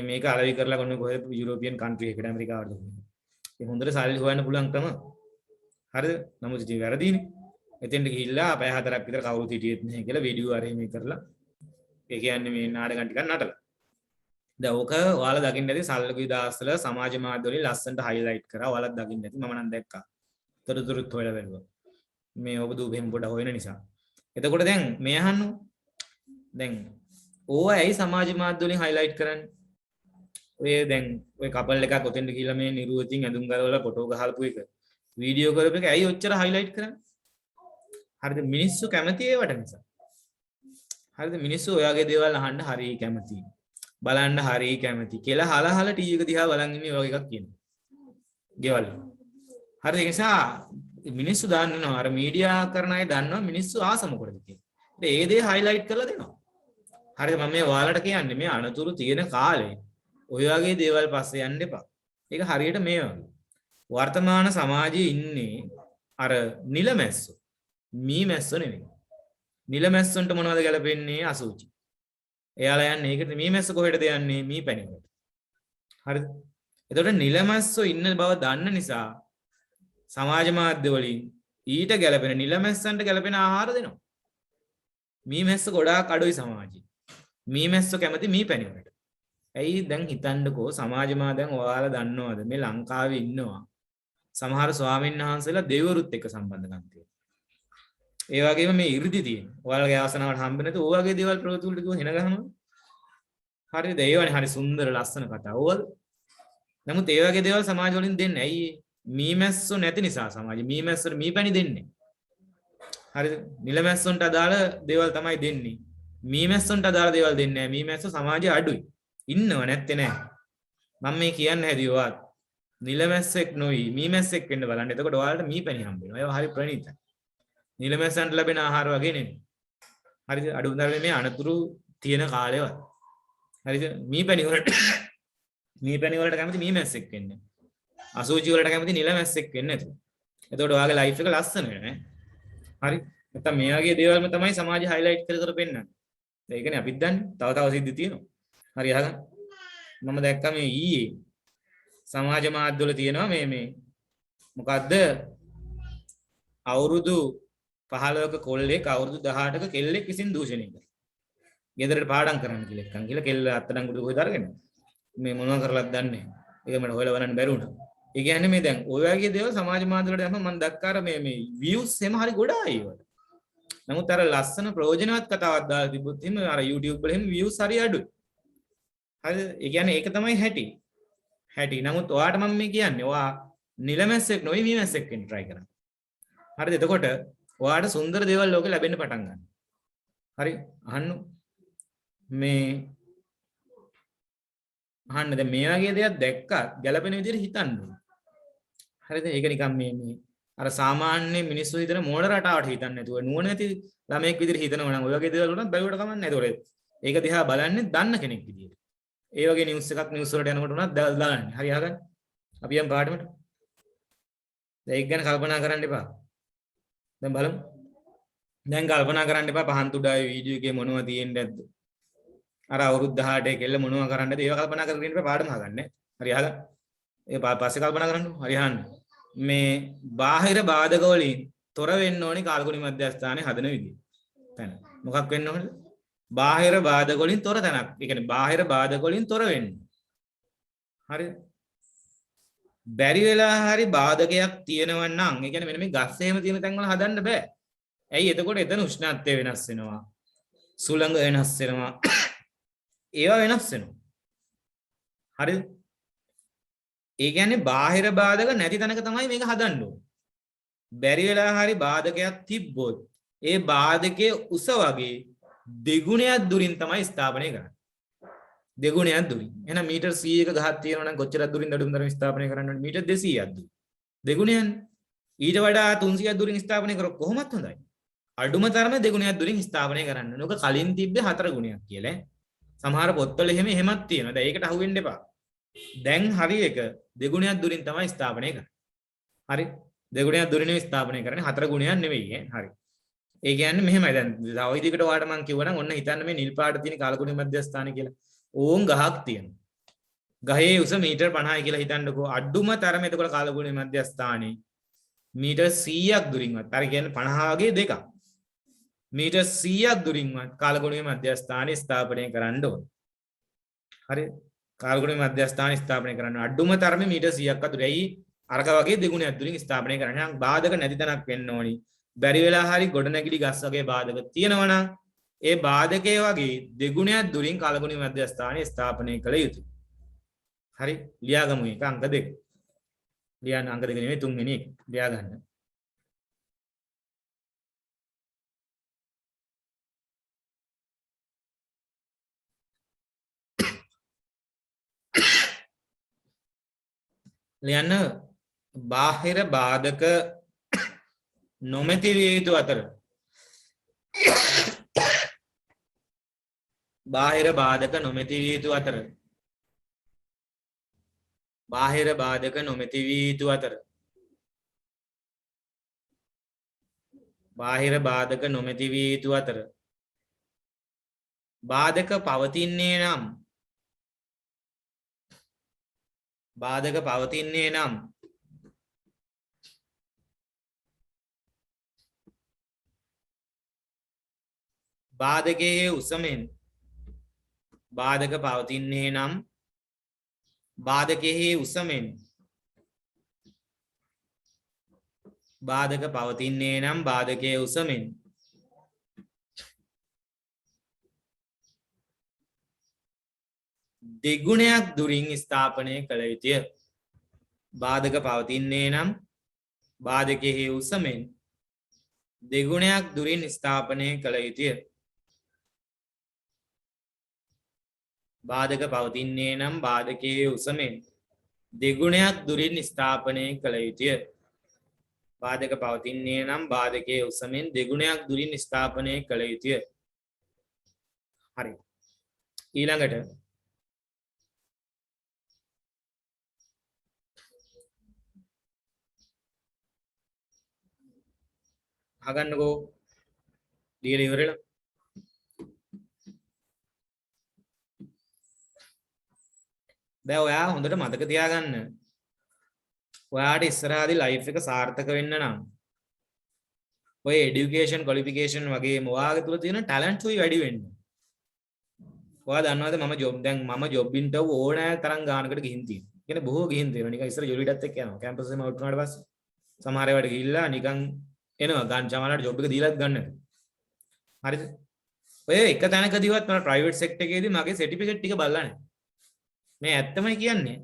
Speaker 1: මේක අලෙවි කරලා කොන්නේ කොහෙද යුරෝපියන් කන්ට්‍රි එකකට ඇමරිකාවට දුන්නේ. ඒ හොඳට සල්ලි හොයන්න පුළුවන් ක්‍රම. හරිද? නමුත් ඉතින් වැරදීනේ. එතෙන්ට ගිහිල්ලා පැය 4ක් විතර කවුරුත් හිටියෙත් නැහැ කියලා වීඩියෝ අරගෙන මේ කරලා ඒ කියන්නේ මේ නාටකම් ටිකක් නටලා. දැන් ඕක ඔයාලා දකින්න ඇති සල්ලකුයි දාස්වල සමාජ මාධ්‍ය වලින් ලස්සනට හයිලයිට් කරා. ඔයාලා දකින්න ඇති. මම නම් දැක්කා. තොරතුරුත් හොයලා බලුවා. මේ ඔබ දූපෙන් පොඩ හොයන නිසා. එතකොට දැන් මේ අහන්න. දැන් ඕවා ඇයි සමාජ මාධ්‍ය වලින් හයිලයිට් කරන්නේ? ඔය කපල් එකක් ඔතෙන්ට ගිහිල්ලා මේ නිරුවතින් ඇඳුම් ගලවලා ෆොටෝ ගහල්පු එක වීඩියෝ කරපු එක ඇයි ඔච්චර හයිලයිට් කරන්නේ? හරිද? මිනිස්සු කැමති ඒවට නිසා. හරිද? මිනිස්සු ඔයාගේ දේවල් අහන්න හරි කැමති. බලන්න හරි කැමති කියලා හලහල ටීවී එක දිහා බලන් ඉන්නේ වගේ එකක් කියනවා. ගෙවල්. හරිද? ඒ නිසා මිනිස්සු දන්නවා අර මීඩියා කරන අය දන්නවා මිනිස්සු ආස මොකටද කියලා. ඒ දේ හයිලයිට් කරලා දෙනවා. හරිද? මම මේ ඔයාලට කියන්නේ මේ අනතුරු තියෙන කාලේ ඔය වගේ දේවල් පස්සේ යන්න එපා. ඒක හරියට මේ වගේ. වර්තමාන සමාජයේ ඉන්නේ අර නිලමැස්සෝ. මී මැස්සෝ නෙවෙයි. නිලමැස්සොන්ට මොනවද ගැලපෙන්නේ? අසුචි. එයාලා යන්නේ ඒකට මී මැස්සෝ කොහෙටද යන්නේ? මී පැණිවලට. හරිද? එතකොට නිලමැස්සෝ ඉන්න බව දන්න නිසා සමාජ මාධ්‍ය වලින් ඊට ගැලපෙන නිලමැස්සන්ට ගැලපෙන ආහාර දෙනවා. මීමැස්ස ගොඩාක් අඩුයි සමාජයේ. මීමැස්සෝ කැමති මීපැණි වලට. ඇයි දැන් හිතන්නකෝ සමාජ මාධ්‍යයන් ඔයාලා දන්නවද මේ ලංකාවේ ඉන්නවා සමහර ස්වාමීන් වහන්සේලා දෙවිවරුත් එක්ක සම්බන්ධකම් තියෙනවා. ඒ වගේම මේ 이르දි තියෙන. ඔයාලගේ ආසනාවට හම්බ නැතු ඔය වගේ දේවල් ප්‍රවෘත්ති වලට දුව හින ගහනවා. හරිද? ඒවනේ හරි සුන්දර ලස්සන කතා. ඕවද? නමුත් ඒ වගේ දේවල් සමාජ වලින් දෙන්නේ ඇයි? මීමැස්සෝ නැති නිසා සමාජෙ මීමැස්සට මීපැණි දෙන්නේ. හරිද? නිලමැස්සොන්ට අදාළ දේවල් තමයි දෙන්නේ. මීමැස්සොන්ට අදාළ දේවල් දෙන්නේ නැහැ. මීමැස්සෝ සමාජයේ අඩුයි. ඉන්නව නැත්තේ නෑ. මම මේ කියන්න හැදුවා නිලමැස්සෙක් නොවි මීමැස්සෙක් වෙන්න බලන්න. එතකොට ඔයාලට මීපැණි හම්බ වෙනවා. ඒවා හරි ප්‍රණීතයි. නිලමැස්සන්ට ලැබෙන ආහාර වගේ නෙමෙයි. හරිද? අඩුම තරමේ මේ අනතුරු තියෙන කාලේවත්. හරිද? මීපැණි වලට කැමති මීමැස්සෙක් වෙන්න. අසූචි වලට කැමති නිලමැස්සෙක් වෙන්න නැතුව. එතකොට ඔයාගේ ලයිෆ් එක ලස්සන වෙනවා නේ. හරි? නැත්තම් මේ වගේ දේවල්ම තමයි සමාජය හයිලයිට් කර කර පෙන්නන්නේ. ඒකනේ අපිත් දන්නේ. තව සිද්ධි තියෙනවා. හරි අහගන්න. මම දැක්කා මේ ඊයේ සමාජ මාධ්‍යවල තියෙනවා මේ මොකද්ද අවුරුදු 15ක කොල්ලෙක් අවුරුදු 18ක කෙල්ලෙක් විසින් දූෂණය කරා. ගෙදරට පාඩම් කරන්න කියලා එක්කන් කියලා කෙල්ල අත්තඩංගුට කොහෙද අරගෙන මේ මොනවා කරලාද දන්නේ නැහැ. ඒක මට හොයලා බලන්න බැරි වුණා. ඒ කියන්නේ මේ දැන් ඔය වගේ දේවල් සමාජ මාධ්‍ය වලට දැම්ම මම දැක්කාර මේ views එහෙම හරි ගොඩායි ඒවට. නමුත් අර ලස්සන ප්‍රයෝජනවත් කතාවක් දාලා තිබ්බොත් එහෙම අර YouTube වල එහෙම views හරි අඩුයි. හරිද? ඒ කියන්නේ ඒක තමයි හැටි. නමුත් ඔයාට මම මේ කියන්නේ ඔයා නිලමැස්සෙක් නොවි මීමැස්සෙක් වෙන්න try කරන්න. හරිද? එතකොට ඔයාට සුන්දර දේවල් ලෝකේ ලැබෙන්න පටන් ගන්නවා. හරි? අහන්න දැන් මේ වගේ දේවල් දැක්කත් ගැළපෙන විදිහට හිතන්න ඕනේ. හරිද? ඒක නිකන් මේ අර සාමාන්‍ය මිනිස්සු හිතන මෝඩ රටාවට හිතන්නේ නැතුව නුවණ නැති ළමයෙක් විදිහට හිතනවා නම් ඔය වගේ දේවල් වලට බැලුවට කමක් නැහැ. ඒතකොට ඒක දිහා බලන්නේ දන්න කෙනෙක් විදිහට. ඒ වගේ නිවුස් වලට යනකොට උනත් දාන්නේ. හරි අහගන්න. අපි යම් පාඩමට. දැන් ඒක ගැන කල්පනා කරන්න එපා. දැන් බලමු. දැන් කල්පනා කරන්න එපා පහන් තුඩාවේ වීඩියෝ එකේ මොනවද තියෙන්නේ නැද්ද? අර අවුරුදු 18 කෙල්ල මොනවා කරන්නද ඒව කල්පනා කරගෙන ඉන්න පාඩම අහගන්න. හරි අහගන්න. ඒ පස්සේ කල්පනා කරන්න. හරි අහන්න. මේ බාහිර බාධක වලින් තොර වෙන්න ඕනි කාලගුණ මධ්‍යස්ථානයේ හදන විදිය. තැන. මොකක් වෙන්න ඕනද? බාහිර බාධක වලින් තොර තැනක්. ඒ කියන්නේ බාහිර බාධක වලින් තොර වෙන්න. හරිද? බැරි වෙලා හරි බාධකයක් තියෙනවා නම් ඒ කියන්නේ මෙන්න මේ ගස් එහෙම තියෙන තැන් වල හදන්න බෑ. ඇයි? එතකොට එතන උෂ්ණත්වය වෙනස් වෙනවා. සුළඟ වෙනස් වෙනවා. ඒවා වෙනස් වෙනවා. හරිද? ඒ කියන්නේ බාහිර බාධක නැති තැනක තමයි මේක හදන්න ඕනේ. බැරි වෙලා හරි බාධකයක් තිබ්බොත් ඒ බාධකයේ උස වගේ දෙගුණයක් දුරින් තමයි ස්ථාපනය කරන්නේ. දෙගුණයක් දුරින්. එහෙනම් මීටර් 100ක ගහක් තියෙනවා නම් කොච්චරක් දුරින් අඩුම තරම ස්ථාපනය කරන්න ඕනේ? මීටර් 200ක් දුරින්. දෙගුණයන්නේ. ඊට වඩා 300ක් දුරින් ස්ථාපනය කරොත් කොහොමත් හොඳයි. අඩුම තරම දෙගුණයක් දුරින් ස්ථාපනය කරන්න ඕනේ. ඔක කලින් තිබ්බේ 4 ගුණයක් කියලා. සමහර පොත්වල එහෙමත් තියෙනවා. දැන් ඒකට අහු වෙන්න එපා. දැන් හරි එක දෙගුණයක් දුරින් තමයි ස්ථාපනය කරන්නේ. හරි? දෙගුණයක් දුරින් ස්ථාපනය කරන්නේ 4 ගුණයක් නෙවෙයි ඈ. හරි. ඒ කියන්නේ මෙහෙමයි දැන් තව විදිහකට ඔයාලට මම කිව්වනම් ඔන්න හිතන්න මේ නිල් පාට තියෙන කාලගුණ මධ්‍යස්ථාන කියලා. ඕන් ගහක් තියෙනවා. ගහේ උස මීටර් 50යි කියලා හිතන්නකෝ. අඩුම තරම එතකොට කාලගුණ මධ්‍යස්ථානේ මීටර් 100ක් දුරින්වත්. අර කියන්නේ 50 වගේ දෙකක්. මීටර් 100ක් දුරින්වත් කාලගුණීය මධ්‍යස්ථානයේ ස්ථාපනය කරන්න ඕන. හරි? කාලගුණීය මධ්‍යස්ථානයේ ස්ථාපනය කරන්න අඩුම තරමේ මීටර් 100ක් අතුරු. ඇයි? අරක වගේ දෙගුණයක් දුරින් ස්ථාපනය කරන්න. නම් බාධක නැති තැනක් වෙන්න ඕනි. බැරි වෙලා හරි ගොඩනැගිලි ගස් වගේ බාධක තියෙනවා නම් ඒ බාධකයේ වගේ දෙගුණයක් දුරින් කාලගුණීය මධ්‍යස්ථානයේ ස්ථාපනය කළ යුතුයි. හරි? ලියාගමු එක අංක 2. ලියන්න අංක 2 නෙවෙයි 3 වෙනි එක. ලියා ගන්න. ලියන්න බාහිර බාධක නොමැති විය යුතු අතර බාහිර බාධක නොමැති විය යුතු අතර බාහිර බාධක නොමැති විය යුතු අතර බාහිර බාධක නොමැති විය යුතු අතර බාධක පවතින්නේ නම් බාධක පවතින්නේ නම් බාධකයේ උසමෙන් බාධක පවතින්නේ නම් බාධකයේ උසමෙන් බාධක පවතින්නේ නම් බාධකයේ උසමෙන් දෙගුණයක් දුරින් ස්ථාපනය කළ යුතුය. බාධක පවතින්නේ නම් බාධකයේ උසමෙන් දෙගුණයක් දුරින් ස්ථාපනය කළ යුතුය. බාධක පවතින්නේ නම් බාධකයේ උසමෙන් දෙගුණයක් දුරින් ස්ථාපනය කළ යුතුය. බාධක පවතින්නේ නම් බාධකයේ උසමෙන් දෙගුණයක් දුරින් ස්ථාපනය කළ යුතුය. හරි. ඊළඟට අහගන්නකෝ ලියලා ඉවරලා. දැන් ඔයා හොඳට මතක තියාගන්න. ඔයාට ඉස්සරහදී ලයිෆ් එක සාර්ථක වෙන්න නම් ඔය এডুকেෂන් ක්වොලිෆිකේෂන් වගේම ඔයාගේ තුල තියෙන ටැලන්ට්ස් උයි වැඩි වෙන්න. ඔයා දන්නවද මම ජොබ් ඉන්ටර්වයුව ඕනෑ තරම් ගානකට ගිහින් තියෙනවා. කියන්නේ බොහෝ ගිහින් තියෙනවා. නිකන් ඉස්සර ජොලිටත් එක්ක යනවා. කැම්පස් එකේම අවුට් වුණාට පස්සේ සමහර ඒවාට ගිහිල්ලා නිකන් එනවා. ගන්න සමහරවිට ජොබ් එක දීලාත් ගන්න. හරිද? ඔය එක තැනකදීවත් මම ප්‍රයිවට් සෙක්ටර් එකේදී මගේ සර්ටිෆිකේට් ටික බලලා නැහැ. මේ ඇත්තමයි කියන්නේ.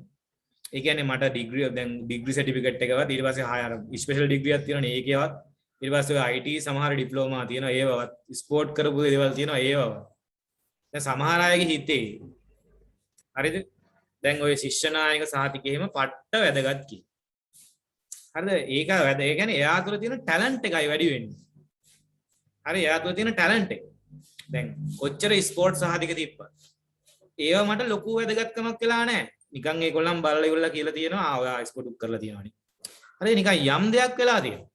Speaker 1: ඒ කියන්නේ මට ඩිග්‍රී සර්ටිෆිකේට් එකවත් ඊට පස්සේ අර ස්පෙෂල් ඩිග්‍රියක් තියෙනවනේ ඒකේවත් ඊට පස්සේ IT සමහර ඩිප්ලෝමා තියෙනවා ඒවවත් ස්පෝර්ට් කරපු දේවල් තියෙනවා ඒවවත් දැන් සමහර අයගේ හිතේ හරිද දැන් ඔය ශිෂ්‍ය නායක සහතිකේ එහෙම පට්ට වැදගත් කි. හරිද ඒක ඒ කියන්නේ එයා තුළ තියෙන ටැලන්ට් එකයි වැඩි වෙන්නේ. හරි එයා තුළ තියෙන ටැලන්ට් එක. දැන් කොච්චර ස්පෝර්ට් සහතික තිබ්බත් ඒව මට ලොකු වැදගත්කමක් වෙලා නැහැ. නිකන් ඒගොල්ලන් බලලා ඉවරලා කියලා තියෙනවා ඔයා ස්පෝට් කරලා තියෙනවානේ. හරි නිකන් යම් දෙයක් වෙලා තියෙනවා.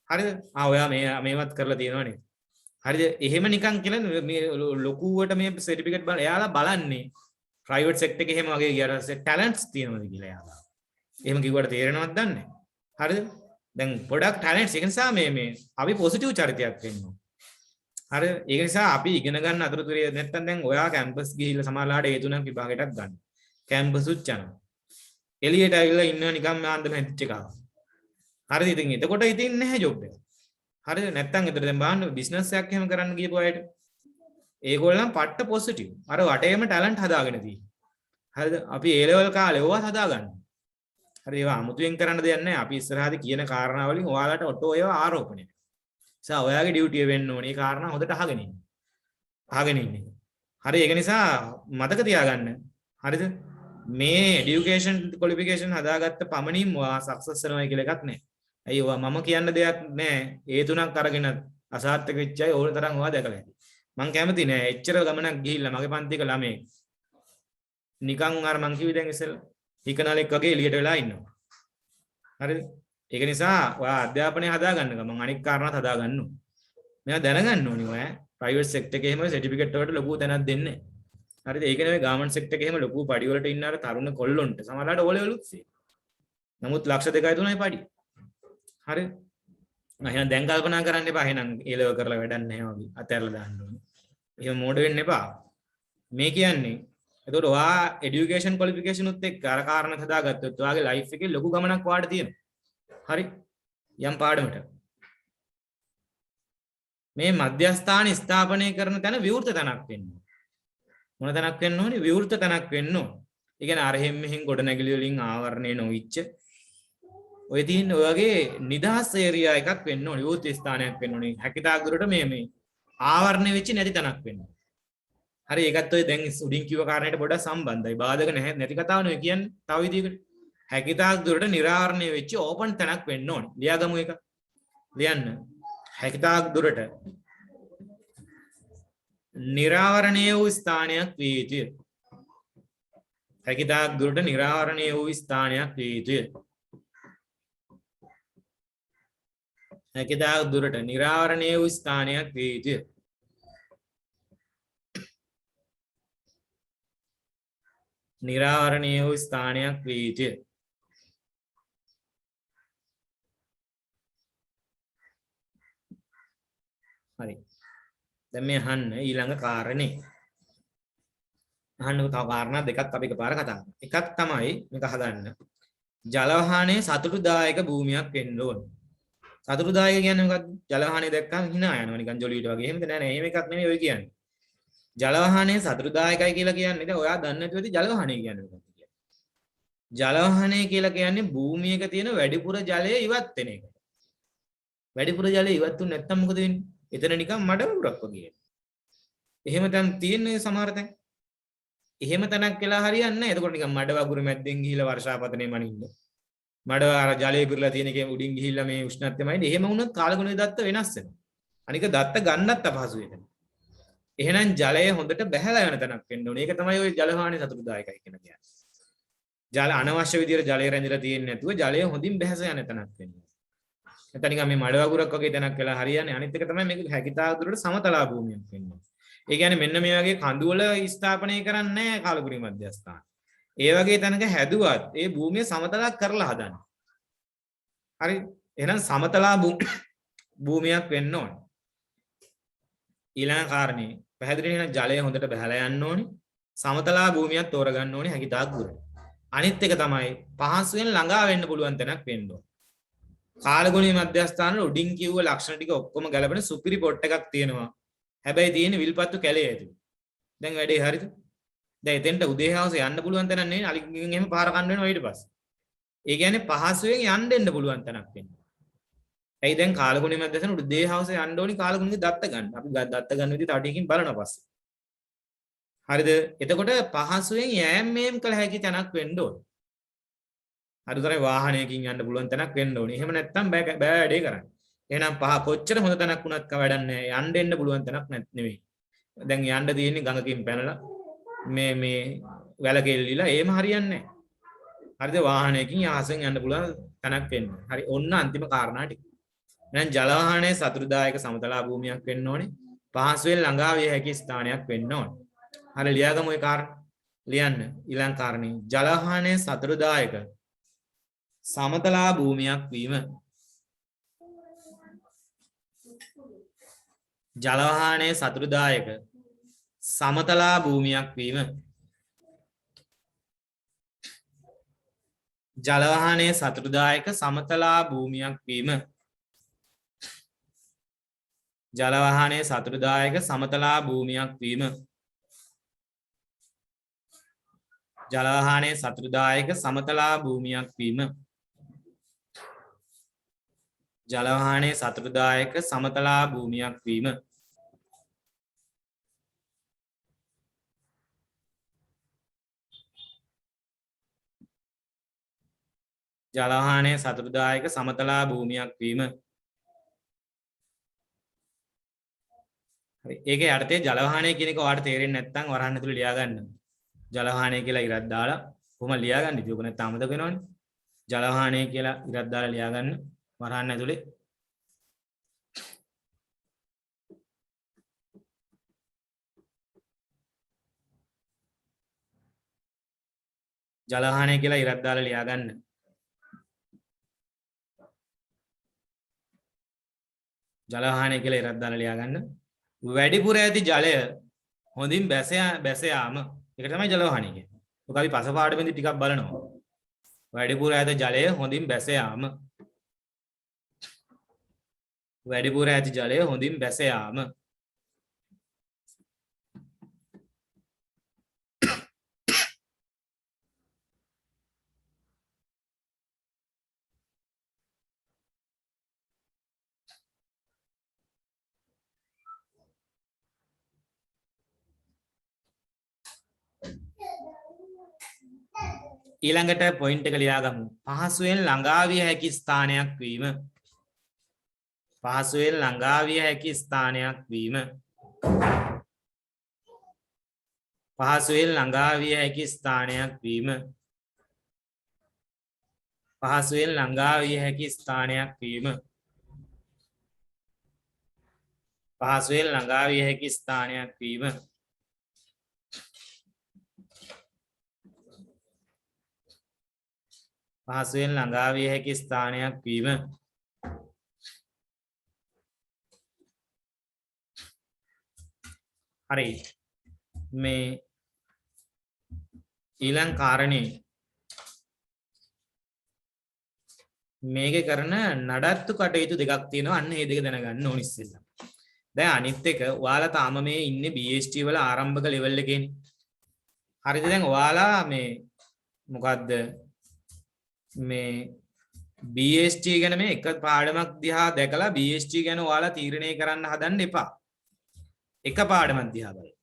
Speaker 1: හරිද? ඔයා මේවත් කරලා තියෙනවානේ. හරිද? එහෙම නිකන් කියලා මේ ලොකුවට මේ සර්ටිෆිකේට් බලලා එයාලා බලන්නේ ප්‍රයිවට් සෙක්ටර් එකේ එහෙම වගේ ගියාට ටැලන්ට්ස් තියෙනවද කියලා එයාලා. එහෙම කිව්වට තේරෙනවද දන්නේ? හරිද? දැන් පොඩක් ටැලන්ට්ස් ඒක නිසා මේ අපි පොසිටිව් චරිතයක් වෙන්න ඕන. හරි ඒක නිසා අපි ඉගෙන ගන්න අතරතුරේ නැත්තම් දැන් ඔයා කැම්පස් ගිහිල්ලා සමහරලාට ඒ තුනක් විභාගයටත් ගන්න. කැම්පස් උත් යනවා. එළියට ඇවිල්ලා ඉන්න නිකන් මාන්දම හැදිච්ච එකක්. හරිද? ඉතින් එතකොට ඉතින් නැහැ ජොබ් එක. හරිද? නැත්තම් එතන දැන් බලන්න බිස්නස් එකක් එහෙම කරන්න ගියපු අයට ඒගොල්ලන් පට්ට පොසිටිව්. අර වටේම ටැලන්ට් හදාගෙන තියෙන්නේ. හරිද? අපි ඒ ලෙවල් කාලේ ඕවා හදාගන්න. හරි ඒවා අමුතුවෙන් කරන්න දෙයක් නැහැ. අපි ඉස්සරහදී කියන කාරණා වලින් ඔයාලට ඔටෝ ඒවා ආරෝපණය. නිසා ඔයාගේ ඩියුටිය වෙන්න ඕනේ. මේ කාරණා හොඳට අහගෙන ඉන්න. අහගෙන ඉන්න. හරි ඒක නිසා මතක තියාගන්න. හරිද? මේ এডুকেෂන් ක්වොලිෆිකේෂන් හදාගත්ත පමණින් ඔයා සක්සස් වෙනවා කියලා එකක් නැහැ. ඇයි ඔයා මම කියන්න දෙයක් නැහැ. ඒ තුනක් අරගෙන අසාර්ථක වෙච්ච අය ඕන තරම් ඔයා දැකලා ඇති. මං කැමති නෑ එච්චර ගමනක් ගිහිල්ලා මගේ පන්තික ළමයි නිකන් අර මං කිව්වේ දැන් ඉස්සෙල්ලා හිකනලෙක් වගේ එළියට වෙලා ඉන්නවා. හරිද? ඒක නිසා ඔයා අධ්‍යාපනය හදාගන්න ගමන් අනික් කාරණාත් හදාගන්න ඕනේ. මේවා දැනගන්න ඕනේ ඔයා. ප්‍රයිවට් සෙක්ටර් එකේ එහෙම සර්ටිෆිකේට් වලට ලොකු තැනක් දෙන්නේ නැහැ. හරිද? ඒක නෙවෙයි ගවර්න්මන්ට් සෙක්ටර් එකේ එහෙම ලොකු පඩි වලට ඉන්න අර තරුණ කොල්ලොන්ට සමහරවිට ඕලෙවලුත් තියෙනවා. නමුත් ලක්ෂ 2යි 3යි පඩි. හරිද? එහෙනම් දැන් කල්පනා කරන්න එපා. එහෙනම් ඒලව කරලා වැඩක් නැහැ වගේ. අතහැරලා දාන්න ඕනේ. එහෙම මෝඩ වෙන්න එපා. මේ කියන්නේ එතකොට ඔයා এডুকেෂන් ක්වොලිෆිකේෂන් උත් එක්ක අර කාරණා හදාගත්තොත් ඔයාගේ ලයිෆ් එකේ ලොකු ගමනක් වාට තියෙනවා. හරි? යම් පාඩමකට. මේ මධ්‍යස්ථාන ස්ථාපනය කරන තැන විවෘත තැනක් වෙන්න ඕනේ. මොන තැනක් වෙන්න ඕනේ? විවෘත තැනක් වෙන්න ඕනේ. ඒ කියන්නේ අරහෙන් මෙහෙන් ගොඩ නැගිලි වලින් ආවරණය නොවිච්ච ඔය තියෙන ඔයගේ නිදහස් ඒරියා එකක් වෙන්න ඕනේ. විවෘත ස්ථානයක් වෙන්න ඕනේ. හැකිතාක් දුරට මේ ආවරණය වෙච්ච නැති තැනක් වෙන්න ඕනේ. හරි ඒකත් ඔය දැන් උඩින් කිව්ව කාරණේට පොඩ්ඩක් සම්බන්ධයි. බාධක නැති කතාව නෙවෙයි කියන්නේ. තව විදිහකට. හැකිතාක් දුරට නිරාවරණය වෙච්ච ඕපන් තැනක් වෙන්න ඕනේ. ලියාගමු එක. ලියන්න. හැකිතාක් දුරට නිරාවරණය වූ ස්ථානයක් විය යුතුය. හැකිතාක් දුරට නිරාවරණය වූ ස්ථානයක් විය යුතුය. හැකිතාක් දුරට නිරාවරණය වූ ස්ථානයක් විය යුතුය. නිරාවරණය වූ ස්ථානයක් විය යුතුය. හරි. දැන් මේ අහන්න ඊළඟ කාරණේ. අහන්න තව කාරණා දෙකක් අපි එකපාර කතා කරමු. එකක් තමයි මේක අහගන්න. ජල වාහනයේ සතුටුදායක භූමියක් වෙන්න ඕන. සතුටුදායක කියන්නේ මොකක්ද? ජල වාහනය දැක්කම hina යනවා නිකන් ජොලියට වගේ. එහෙමද නෑ නෑ. එහෙම එකක් නෙමෙයි ඔය කියන්නේ. ජල වාහනයේ සතුටුදායකයි කියලා කියන්නේ ඉතින් ඔයා දන්නේ නැතුව ඉතින් ජල වාහනය කියන්නේ මොකක්ද කියලා. ජල වාහනය කියලා කියන්නේ භූමියක තියෙන වැඩිපුර ජලය ඉවත් වෙන එක. වැඩිපුර ජලය ඉවත් වුනේ නැත්නම් මොකද වෙන්නේ? එතන නිකන් මඩ වගුරක් වගේ. එහෙම තැන් තියෙන්නේ සමහර තැන්. එහෙම තැනක් වෙලා හරියන්නේ නැහැ. එතකොට නිකන් මඩ වගුර මැද්දෙන් ගිහිලා වර්ෂාපතනේ මනින්න. මඩ අර ජලය පිරලා තියෙන එකේ උඩින් ගිහිල්ලා මේ උෂ්ණත්වයමයි. එහෙම වුණොත් කාලගුණයේ දත්ත වෙනස් වෙනවා. අනික දත්ත ගන්නත් අපහසු වෙනවා. එහෙනම් ජලය හොඳට බැහැලා යන තැනක් වෙන්න ඕනේ. ඒක තමයි ওই ජල වාහනේ සතුටුදායකයි කියන කියන්නේ. ජල අනවශ්‍ය විදියට ජලය රැඳිලා තියෙන්නේ නැතුව ජලය හොඳින් බැහැස යන තැනක් වෙන්න ඕනේ. නැත්නම් නිකන් මේ මඩ වගුරක් වගේ තැනක් වෙලා හරියන්නේ. අනිත් එක තමයි මේක හැකිතාක් දුරට සමතලා භූමියක් වෙන්න ඕනේ. ඒ කියන්නේ මෙන්න මේ වගේ කඳු වල ස්ථාපනය කරන්නේ නැහැ කාලගුණී මධ්‍යස්ථාන. ඒ වගේ තැනක හැදුවත් ඒ භූමිය සමතලක් කරලා හදන්න. හරි. එහෙනම් සමතලා භූමියක් වෙන්න ඕනේ. ඊළඟ කාරණේ පැහැදිලි වෙන ජලය හොඳට බහලා යන්න ඕනේ. සමතලා භූමියක් තෝරගන්න ඕනේ හැකිතාක් දුරට. අනිත් එක තමයි පහසුවෙන් ළඟා වෙන්න පුළුවන් තැනක් වෙන්න ඕනේ. කාලගුණී මධ්‍යස්ථාන වල උඩින් කිව්ව ලක්ෂණ ටික ඔක්කොම ගැලපෙන සුපිරි පොට් එකක් තියෙනවා. හැබැයි තියෙන්නේ විල්පත්තු කැලේ ඇතුළේ. දැන් වැඩේ හරිද? දැන් එතෙන්ට උදේ හවස යන්න පුළුවන් තැනක් නෙවෙයි අලිගෙන් එහෙම පාර කන්න වෙනවා ඊට පස්සේ. ඒ කියන්නේ පහසුවෙන් යන්න දෙන්න පුළුවන් තැනක් වෙන්නේ. ඇයි දැන් කාලගුණේ මැද්දසන උදේ හවස යන්න ඕනි කාලගුණේ දත්ත ගන්න. අපි දත්ත ගන්න විදිහ තඩියකින් බලනවා පස්සේ. හරිද? එතකොට පහසුවෙන් යෑම් මේම් කළ හැකි තැනක් වෙන්න ඕනේ. හරිදරේ වාහනයකින් යන්න පුළුවන් තැනක් වෙන්න ඕනේ. එහෙම නැත්නම් බෑ වැඩේ කරන්න. එහෙනම් කොච්චර හොඳ තැනක් වුණත් වැඩක් නැහැ. යන්න දෙන්න පුළුවන් තැනක් නෙවෙයි. දැන් යන්න තියෙන්නේ ගඟකින් පැනලා මේ වැල කෙල්ලිලා එහෙම හරියන්නේ නැහැ. හරිද? වාහනයකින් ආසෙන් යන්න පුළුවන් තැනක් වෙන්න. හරි. ඔන්න අන්තිම කාරණා ටික. එහෙනම් ජල වාහනයේ සතුටුදායක සමතලා භූමියක් වෙන්න ඕනේ. පහසුවෙන් ළඟා විය හැකි ස්ථානයක් වෙන්න ඕනේ. හරි ලියාගමු ඒ කාරණා. ලියන්න. ඊළඟ කාරණේ ජල වාහනයේ සතුටුදායක සමතලා භූමියක් වීම. ජල වාහනයේ සතුටුදායක සමතලා භූමියක් වීම. ජල වාහනයේ සතුටුදායක සමතලා භූමියක් වීම. ජල වාහනයේ සතුටුදායක සමතලා භූමියක් වීම. ජල වාහනයේ සතුටුදායක සමතලා භූමියක් වීම. ජල වාහනයේ සතුටුදායක සමතලා භූමියක් වීම. ජල වාහනයේ සතුටුදායක සමතලා භූමියක් වීම. හරි. ඒකේ අර්ථය ජල වාහනය කියන එක ඔයාලට තේරෙන්නේ නැත්නම් වරහන් ඇතුලේ ලියා ගන්න. ජල වාහනය කියලා ඉරක් දාලා කොහොම ලියා ගන්නද? ඒක නැත්නම් අමතක වෙනවනේ. ජල වාහනය කියලා ඉරක් දාලා ලියා ගන්න වරහන් ඇතුලේ. ජල වාහනය කියලා ඉරක් දාලා ලියා ගන්න. ජල වාහනය කියලා ඉරක් දාලා ලියා ගන්න. වැඩිපුර ඇති ජලය හොඳින් බැස යාම. ඒක තමයි ජල වාහනය කියන්නේ. ඔක අපි පස පාඩමේදී ටිකක් බලනවා. වැඩිපුර ඇති ජලය හොඳින් බැස යාම. වැඩිපුර ඇති ජලය හොඳින් බැස යාම. ඊළඟට පොයින්ට් එක ලියාගමු. පහසුවෙන් ළඟා විය හැකි ස්ථානයක් වීම. පහසුවෙන් ළඟා විය හැකි ස්ථානයක් වීම. පහසුවෙන් ළඟා විය හැකි ස්ථානයක් වීම. පහසුවෙන් ළඟා විය හැකි ස්ථානයක් වීම. පහසුවෙන් ළඟා විය හැකි ස්ථානයක් වීම. පහසුවෙන් ළඟා විය හැකි ස්ථානයක් වීම. හරි මේ ඊළඟ කාරණේ මේකේ කරන නඩත්තු කටයුතු දෙකක් තියෙනවා. අන්න මේ දෙක දැනගන්න ඕනි ඉස්සෙල්ලා. දැන් අනිත් එක ඔයාලා තාම මේ ඉන්නේ BST වල ආරම්භක ලෙවල් එකේනේ. හරිද? දැන් ඔයාලා මේ මොකද්ද මේ BST ගැන මේ එක පාඩමක් දිහා දැකලා BST ගැන ඔයාලා තීරණය කරන්න හදන්න එපා. එක පාඩමක් දිහා බලන්න.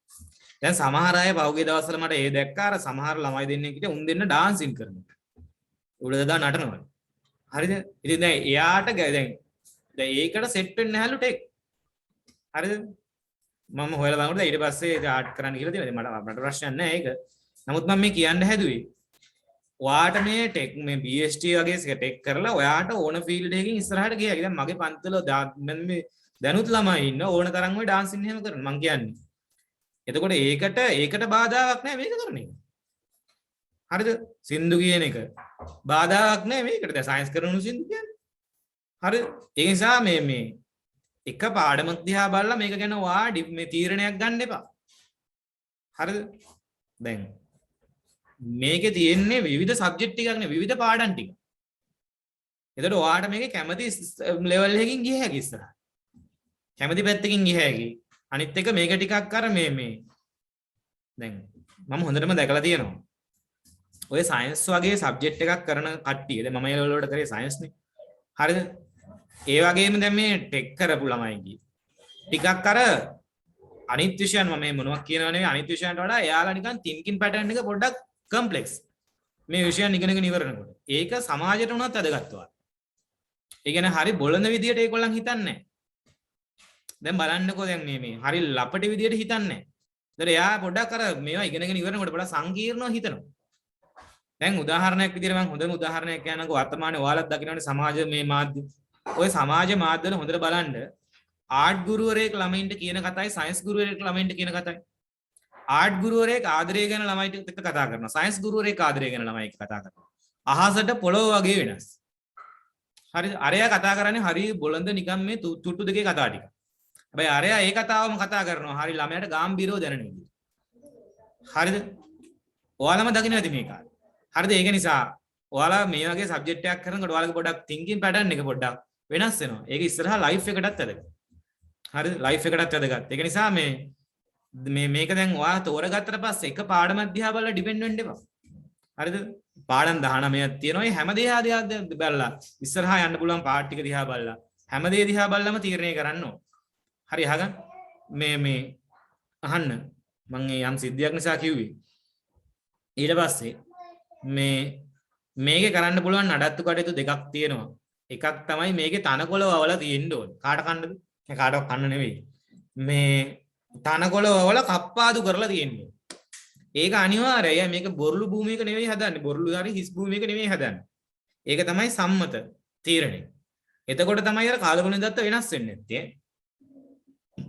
Speaker 1: දැන් සමහර අය පහුගිය දවස්වල මට ඒ දැක්කා අර සමහර ළමයි දෙන්නෙක් හිටිය උන් දෙන්න ඩාන්සින් කරනවා. උඩ දදා නටනවා. හරිද? ඉතින් දැන් එයාට දැන් ඒකට සෙට් වෙන්නේ නැහැලු ටෙක්. හරිද? මම හොයලා බලනකොට ඊට පස්සේ ආට් කරන්න කියලා තියෙනවා. මට ප්‍රශ්නයක් නැහැ ඒක. නමුත් මම මේ කියන්න හැදුවේ ඔයාට මේ ටෙක් මේ BST වගේ ටෙක් කරලා ඔයාට ඕන ෆීල්ඩ් එකකින් ඉස්සරහට ගියා. දැන් මගේ පන්තිවල මේ දැනුත් ළමයි ඉන්න ඕන තරම් ඔය ඩාන්සින් එහෙම කරන මං කියන්නේ. එතකොට ඒකට බාධාවක් නැහැ මේක කරන එක. හරිද? සින්දු කියන එක බාධාවක් නැහැ මේකට. දැන් සයන්ස් කරනු සින්දු කියන්නේ. හරිද? ඒ නිසා මේ එක පාඩමක් දිහා බලලා මේක ගැන ඔයා මේ තීරණයක් ගන්න එපා. හරිද? දැන් මේකේ තියෙන්නේ විවිධ සබ්ජෙක්ට් ටිකක් නේ විවිධ පාඩම් ටික. එතකොට ඔයාට මේකේ කැමති ලෙවල් එකකින් ගිය හැකි ඉස්සරහ. කැමති පැත්තකින් ගිය හැකි. අනිත් එක මේක ටිකක් අර මේ දැන් මම හොඳටම දැකලා තියෙනවා. ඔය සයන්ස් වගේ සබ්ජෙක්ට් එකක් කරන කට්ටිය දැන් මම ඒ ලෙවල් වලට කරේ සයන්ස් නේ. හරිද? ඒ වගේම දැන් මේ ටෙක් කරපු ළමයින්ගේ ටිකක් අර අනිත් විෂයන් මම මේ මොනවක් කියනවා නෙවෙයි අනිත් විෂයන්ට වඩා එයාලා නිකන් thinking pattern එක පොඩ්ඩක් complex. මේ විෂයන් ඉගෙනගෙන ඉවරනකොට. ඒක සමාජයට උනත් වැදගත්වා. ඒ කියන්නේ හරි බොළඳ විදියට ඒගොල්ලන් හිතන්නේ නැහැ. දැන් බලන්නකෝ දැන් මේ හරි ලපටි විදියට හිතන්නේ නැහැ. ඒතර එයා පොඩ්ඩක් අර මේවා ඉගෙනගෙන ඉවරනකොට පොඩ්ඩක් සංකීර්ණව හිතනවා. දැන් උදාහරණයක් විදියට මම හොඳම උදාහරණයක් කියනකො වර්තමානයේ ඔයාලත් දකින්නනේ සමාජ මේ මාධ්‍ය. ඔය සමාජ මාධ්‍යවල හොඳට බලන්න ආර්ට් ගුරුවරයෙක් ළමයින්ට කියන කතාවයි සයන්ස් ගුරුවරයෙක් ළමයින්ට කියන කතාවයි. ආර්ට් ගුරුවරයෙක් ආදරය ගැන ළමයිට එක්ක කතා කරනවා. සයන්ස් ගුරුවරයෙක් ආදරය ගැන ළමයි එක්ක කතා කරනවා. අහසට පොළොව වගේ වෙනස්. හරිද? අරයා කතා කරන්නේ හරි බොළඳ නිකන් මේ තුට්ටු දෙකේ කතා ටික. හැබැයි අරයා ඒ කතාවම කතා කරනවා හරි ළමයාට ගාම්භීරව දැනෙන විදිහට. හරිද? ඔයාලම දකින්න ඇති මේක. හරිද? ඒක නිසා ඔයාලා මේ වගේ සබ්ජෙක්ට් එකක් කරනකොට ඔයාලගේ පොඩ්ඩක් thinking pattern එක පොඩ්ඩක් වෙනස් වෙනවා. ඒක ඉස්සරහා ලයිෆ් එකටත් වැදගත්. හරිද? ලයිෆ් එකටත් වැදගත්. ඒක නිසා මේක දැන් ඔයා තෝරගත්තට පස්සේ එක පාඩමක් දිහා බලලා ඩිපෙන්ඩ් වෙන්න එපා. හරිද? පාඩම් 19ක් තියෙනවා. මේ හැම දෙයක් දිහා බලලා ඉස්සරහා යන්න පුළුවන් පාර්ට් ටික දිහා බලලා හැම දෙය දිහා බලලම තීරණය කරන්න ඕන. හරි අහගන්න. මේ අහන්න. මම යම් සිද්ධියක් නිසා කිව්වේ. ඊට පස්සේ මේකේ කරන්න පුළුවන් නඩත්තු කටයුතු දෙකක් තියෙනවා. එකක් තමයි මේකේ තනකොළ වවලා තියෙන්න ඕන. කාට කන්නද? කාටවත් කන්න නෙවෙයි. මේ තනකොළ වවලා කප්පාදු කරලා තියෙන්නේ. ඒක අනිවාර්යයි. මේක බොරළු භූමියක නෙවෙයි හදන්නේ. බොරළු හරි හිස් භූමියක නෙවෙයි හදන්නේ. ඒක තමයි සම්මත තීරණය. එතකොට තමයි අර කාලගුණ දත්ත වෙනස් වෙන්නේ නැත්තේ.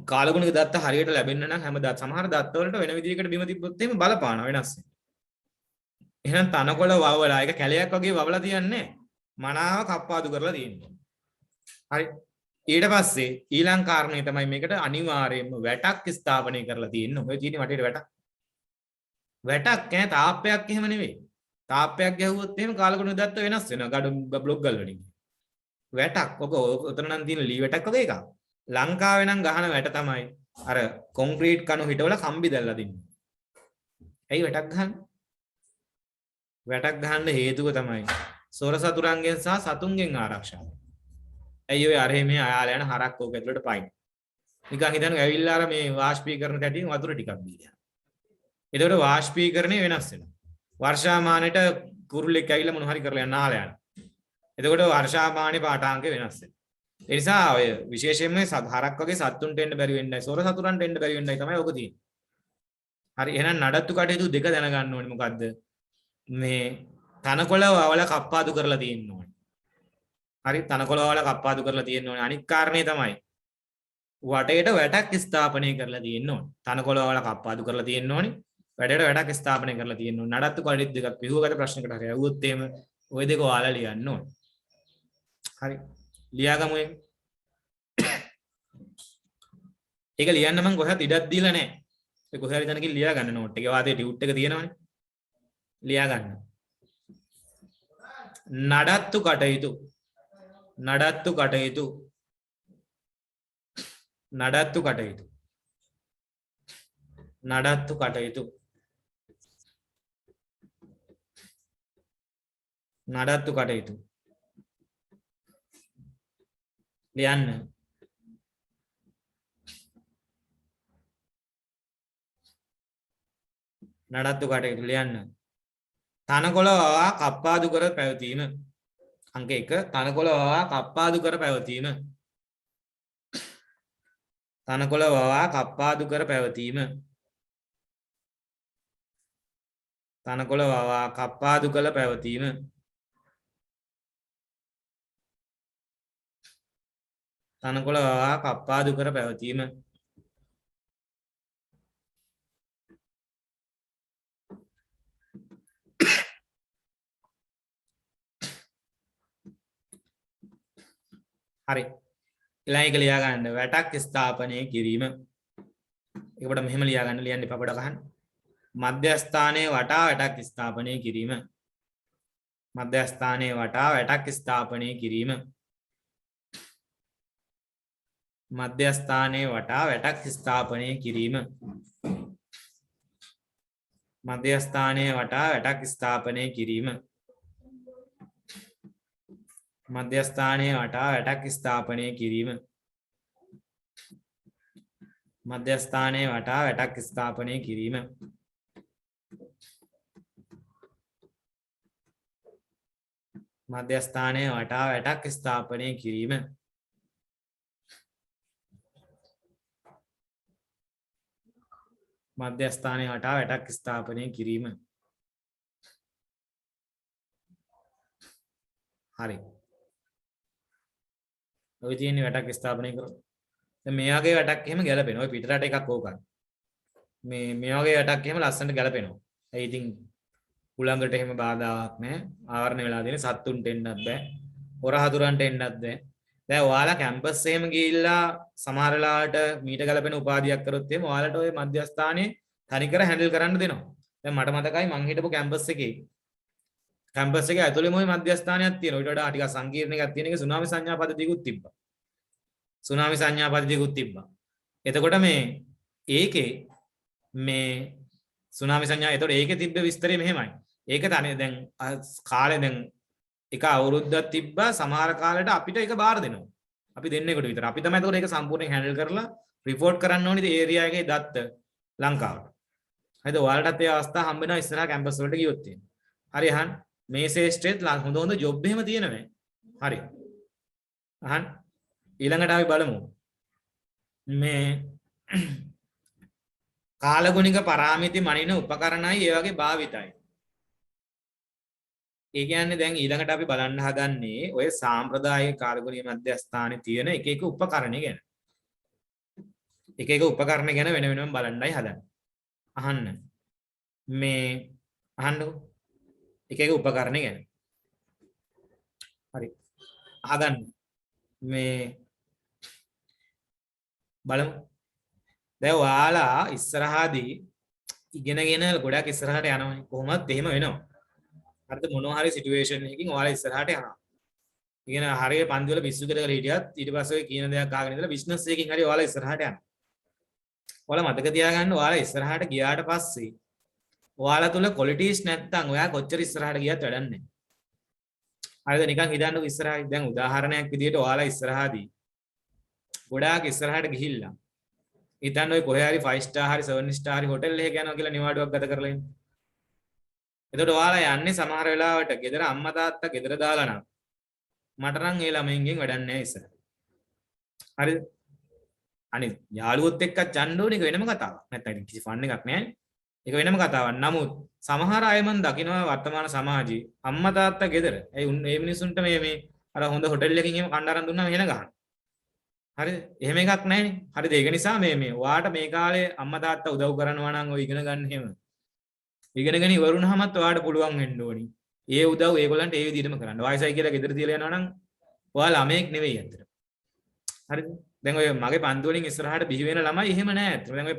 Speaker 1: කාලගුණ දත්ත හරියට ලැබෙන්න නම් හැම සමහර දත්ත වලට වෙන විදිහකට බිම තිබ්බොත් එහෙම බලපානවා වෙනස් වෙනවා. එහෙනම් තනකොළ වවලා ඒක කැලයක් වගේ වවලා තියන්නේ මනාව කප්පාදු කරලා තියෙනවා. හරි. ඊට පස්සේ ඊළඟ කාරණේ තමයි මේකට අනිවාර්යයෙන්ම වැටක් ස්ථාපනය කරලා තියෙන්නේ. ඔය තියෙන වටේට වැටක්. වැටක් ඈ තාප්පයක් එහෙම නෙවෙයි. තාප්පයක් ගැහුවොත් එහෙම කාලගුණ දත්ත වෙනස් වෙනවා. ගඩො බ්ලොක් ගල් වලින්. වැටක්. ඔක උතන නම් තියෙන ලී වැටක් වගේ එකක්. ලංකාවේ නම් ගහන වැට තමයි අර කොන්ක්‍රීට් කණු හිටවල කම්බි දැල්ලා දෙන්නේ. ඇයි වැටක් ගහන්නේ? වැටක් ගහන්න හේතුව තමයි සොර සතුරන්ගෙන් සහ සතුන්ගෙන් ආරක්ෂාව. ඇයි ඔය අර මේ අයාල යන හරක් ඕක ඇතුළට පයින්. නිකන් හිතන්න ඇවිල්ලා අර මේ වාෂ්පීකරණ තැටින් වතුර ටිකක් දීලා. එතකොට වාෂ්පීකරණය වෙනස් වෙනවා. වර්ෂාමානෙට කුරුල්ලෙක් ඇවිල්ලා මොන හරි කරලා යන අහල යන. එතකොට වර්ෂාමානේ පාඨාංක වෙනස් වෙනවා. ඒ නිසා ඔය විශේෂයෙන්ම හරක් වගේ සතුන්ට එන්න බැරි වෙන්නයි සොර සතුරන්ට එන්න බැරි වෙන්නයි තමයි ඔක තියෙන්නේ. හරි එහෙනම් නඩත්තු කටයුතු දෙක දැනගන්න ඕනේ මොකද්ද? මේ තනකොළ වවලා කප්පාදු කරලා තියෙන්න ඕනේ. හරි තනකොළ වවලා කප්පාදු කරලා තියෙන්න ඕනේ. අනිත් කාරණේ තමයි වටේට වැටක් ස්ථාපනය කරලා තියෙන්න ඕනේ. තනකොළ වවලා කප්පාදු කරලා තියෙන්න ඕනේ. වැඩේට වැටක් ස්ථාපනය කරලා තියෙන්න ඕනේ. නඩත්තු කටයුතු දෙකක් පිටුවගත ප්‍රශ්නකට හරි ඇහුවොත් එහෙම ওই දෙක ඔයාලා ලියන්න ඕනේ. හරි ලියාගමු ඒක. ඒක ලියන්න මම කොහෙවත් ඉඩක් දීලා නැහැ. ඒ කොහේ හරි තැනකින් ලියා ගන්න නෝට් එකේ වාතයේ ටියුට් එක තියෙනවනේ. ලියා ගන්න. නඩත්තු කටයුතු නඩත්තු කටයුතු නඩත්තු කටයුතු නඩත්තු කටයුතු නඩත්තු කටයුතු ලියන්න. නඩත්තු කටයුතු ලියන්න. තනකොළ වවා කප්පාදු කර පැවතීම. අංක 1 තනකොළ වවා කප්පාදු කර පැවතීම. තනකොළ වවා කප්පාදු කර පැවතීම. තනකොළ වවා කප්පාදු කළ පැවතීම. තනකොළ වවා කප්පාදු කර පැවතීම. හරි. ඊළඟ එක ලියා ගන්න වැටක් ස්ථාපනය කිරීම. ඒකට මෙහෙම ලියා ගන්න ලියන්න එපා පොඩ ගහන්න. මධ්‍යස්ථානයේ වටා වැටක් ස්ථාපනය කිරීම. මධ්‍යස්ථානයේ වටා වැටක් ස්ථාපනය කිරීම. මධ්‍යස්ථානයේ වටා වැටක් ස්ථාපනය කිරීම. මධ්‍යස්ථානයේ වටා වැටක් ස්ථාපනය කිරීම. මධ්‍යස්ථානයේ වටා වැටක් ස්ථාපනය කිරීම. මධ්‍යස්ථානයේ වටා වැටක් ස්ථාපනය කිරීම. මධ්‍යස්ථානයේ වටා වැටක් ස්ථාපනය කිරීම. මධ්‍යස්ථානයේ වටා වැටක් ස්ථාපනය කිරීම. හරි. ඔය තියෙන්නේ වැටක් ස්ථාපනය කරලා. දැන් මේ වගේ වැටක් එහෙම ගැලපෙනවා. ඔය පිටරට එකක් ඕකයි. මේ වගේ වැටක් එහෙම ලස්සනට ගැලපෙනවා. ඒ ඉතින් උලංගට එහෙම බාධාවක් නැහැ. ආවරණය වෙලා තියෙන සත්තුන්ට එන්නත් බෑ. හොරහතුරන්ට එන්නත් බෑ. දැන් ඔයාලා කැම්පස් එහෙම ගිහිල්ලා සමහර වෙලාවට මීට ගැලපෙන උපාධියක් කරොත් එහෙම ඔයාලට ওই මධ්‍යස්ථානයේ තනිකර හැන්ඩල් කරන්න දෙනවා. දැන් මට මතකයි මං හිටපු කැම්පස් එකේ ඇතුළේම ওই මධ්‍යස්ථානයක් තියෙනවා. ඊට වඩා ටිකක් සංකීර්ණ එකක් තියෙන එක සුනාමි සංඥා පද්ධතියකුත් තිබ්බා. සුනාමි සංඥා පද්ධතියකුත් තිබ්බා. එතකොට මේ ඒකේ මේ සුනාමි සංඥා එතකොට ඒකේ තිබ්බ විස්තරය මෙහෙමයි. ඒක තනිය දැන් කාලේ දැන් එක අවුරුද්දක් තිබ්බා සමහර කාලෙට අපිට ඒක බාර දෙනවා. අපි දෙන්නෙකුට විතර. අපි තමයි එතකොට ඒක සම්පූර්ණයෙන් හැන්ඩල් කරලා රිපෝට් කරන්න ඕනේ ඒ ඒරියා එකේ දත්ත ලංකාවට. හරිද? ඔයාලටත් ඒ අවස්ථාව හම්බ වෙනවා ඉස්සරහා කැම්පස් වලට ගියොත් එහෙම. හරි අහන්න. මේ ශේෂ්ත්‍රෙත් හොඳ ජොබ් එහෙම තියෙනවා. හරි. අහන්න. ඊළඟට අපි බලමු. මේ කාලගුණික පරාමිති මනින උපකරණයි ඒ වගේ භාවිතයි. ඒ කියන්නේ දැන් ඊළඟට අපි බලන්න හදන්නේ ඔය සාම්ප්‍රදායික කාලගුණීය මධ්‍යස්ථානයේ තියෙන එක එක උපකරණ ගැන. එක එක උපකරණ ගැන වෙන වෙනම බලන්නයි හදන්නේ. අහන්න. මේ අහන්නකෝ. එක එක උපකරණ ගැන. හරි. අහගන්න. මේ බලමු. දැන් ඔයාලා ඉස්සරහදී ඉගෙනගෙන ගොඩක් ඉස්සරහට යනවනේ. කොහොමත් එහෙම වෙනවා. හරිද? මොනවා හරි සිටුේෂන් එකකින් ඔයාලා ඉස්සරහට යනවා. ඉගෙන හරිය පන්ති වල පිස්සු කරලා හිටියත් ඊට පස්සේ ඔය කියන දේක් අහගෙන ඉඳලා බිස්නස් එකකින් හරි ඔයාලා ඉස්සරහට යනවා. ඔයාලා මතක තියාගන්න ඔයාලා ඉස්සරහට ගියාට පස්සේ ඔයාලා තුල ක්වොලිටිස් නැත්තම් ඔයා කොච්චර ඉස්සරහට ගියත් වැඩක් නැහැ. හරිද? නිකන් හිතන්නකො ඉස්සරහයි දැන් උදාහරණයක් විදිහට ඔයාලා ඉස්සරහදී ගොඩාක් ඉස්සරහට ගිහිල්ලා හිතන්න ඔය කොහේ හරි 5 star හරි 7 star හරි හොටෙල් එකක යනවා කියලා නිවාඩුවක් ගත කරලා ඉන්න. එතකොට ඔයාලා යන්නේ සමහර වෙලාවට ගෙදර අම්මා තාත්තා ගෙදර දාලා නම් මට නම් ඒ ළමයින්ගෙන් වැඩක් නැහැ ඉස්සර. හරිද? අනිත් යාළුවොත් එක්කත් යන්න ඕනේ ඒක වෙනම කතාවක්. නැත්නම් කිසි ෆන් එකක් නැහැ. ඒක වෙනම කතාවක්. නමුත් සමහර අය මන් දකිනවා වර්තමාන සමාජයේ අම්මා තාත්තා ගෙදර. ඒ මිනිසුන්ට මේ අර හොඳ හොටෙල් එකකින් එහෙම කණ්ඩායම් දුන්නාම එහෙන ගහන. හරිද? එහෙම එකක් නැහැනේ. හරිද? ඒක නිසා මේ ඔයාට මේ කාලේ අම්මා තාත්තා උදව් කරනවා නම් ඔය ඉගෙන ගන්න එහෙම. ඉගෙනගෙන ඉවරුනහමත් ඔයාට පුළුවන් වෙන්න ඕනි. ඒ උදව් ඒගොල්ලන්ට ඒ විදිහටම කරන්න. වයසයි කියලා ගෙදර තියලා යනවා නම් ඔයා ළමයෙක් නෙවෙයි අතට. හරිද? දැන් ඔය මගේ පන්ති වලින් ඉස්සරහට බිහි වෙන ළමයි එහෙම නෑ. දැන් ඔය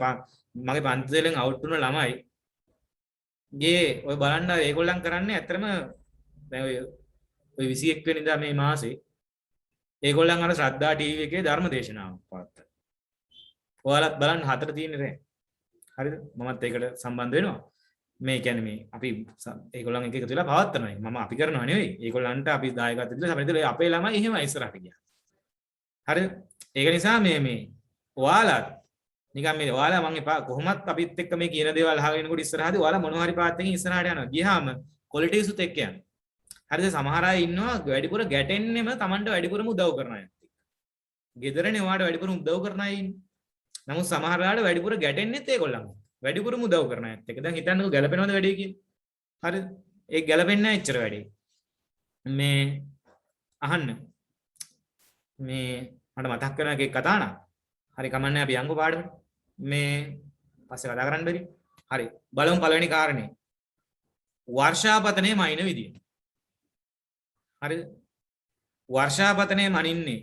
Speaker 1: මගේ පන්තිවලින් අවුට් වුණ ළමයි ගේ ඔය බලන්න ඒගොල්ලන් කරන්නේ ඇත්තටම දැන් ඔය 21 වෙනිදා මේ මාසේ ඒගොල්ලන් අර ශ්‍රද්ධා ටීවී එකේ ධර්ම දේශනාවක් පවත්වනවා. ඔයාලත් බලන්න හතර තියෙන රේ. හරිද? මමත් ඒකට සම්බන්ධ වෙනවා. මේ කියන්නේ මේ අපි ඒගොල්ලන් එක එකතු වෙලා පවත්වනවා. මම අපි කරනවා නෙවෙයි. ඒගොල්ලන්ට අපි දායකත්වය දීලා සමහර අපේ ළමයි එහෙම ඉස්සරහට ගියා. හරිද? ඒක නිසා මේ ඔයාලත් නිකන් මේ ඔයාලා මම එපා කොහොමත් අපිත් එක්ක මේ කියන දේවල් අහගෙන ඉන්නකොට ඉස්සරහදී ඔයාලා මොනවා හරි පාත් එකකින් ඉස්සරහට යනවා. ගියාම කොලිටිව්ස්ුත් එක්ක යනවා. හරිද? සමහර අය ඉන්නවා වැඩිපුර ගැටෙන්නෙම Tamanට වැඩිපුරම උදව් කරන අය. ගෙදරනේ ඔයාලට වැඩිපුර උදව් කරන අය ඉන්නේ. නමුත් සමහර වෙලාවට වැඩිපුර ගැටෙන්නෙත් ඒගොල්ලන්. වැඩිපුරම උදව් කරන අයත් එක්ක. දැන් හිතන්නකෝ ගැලපෙනවද වැඩේ කියන්නේ? හරිද? ඒක ගැලපෙන්නේ නැහැ එච්චර වැඩේ. මේ අහන්න. මේ මට මතක් වෙන එකේ කතා නා. හරි කමන්නේ අපි යංගු පාඩමට. මේ පස්සේ කතා කරන්න බැරි. හරි. බලමු පළවෙනි කාරණේ. වර්ෂාපතනේ මයින් විදිය. හරිද? වර්ෂාපතනේ මනින්නේ.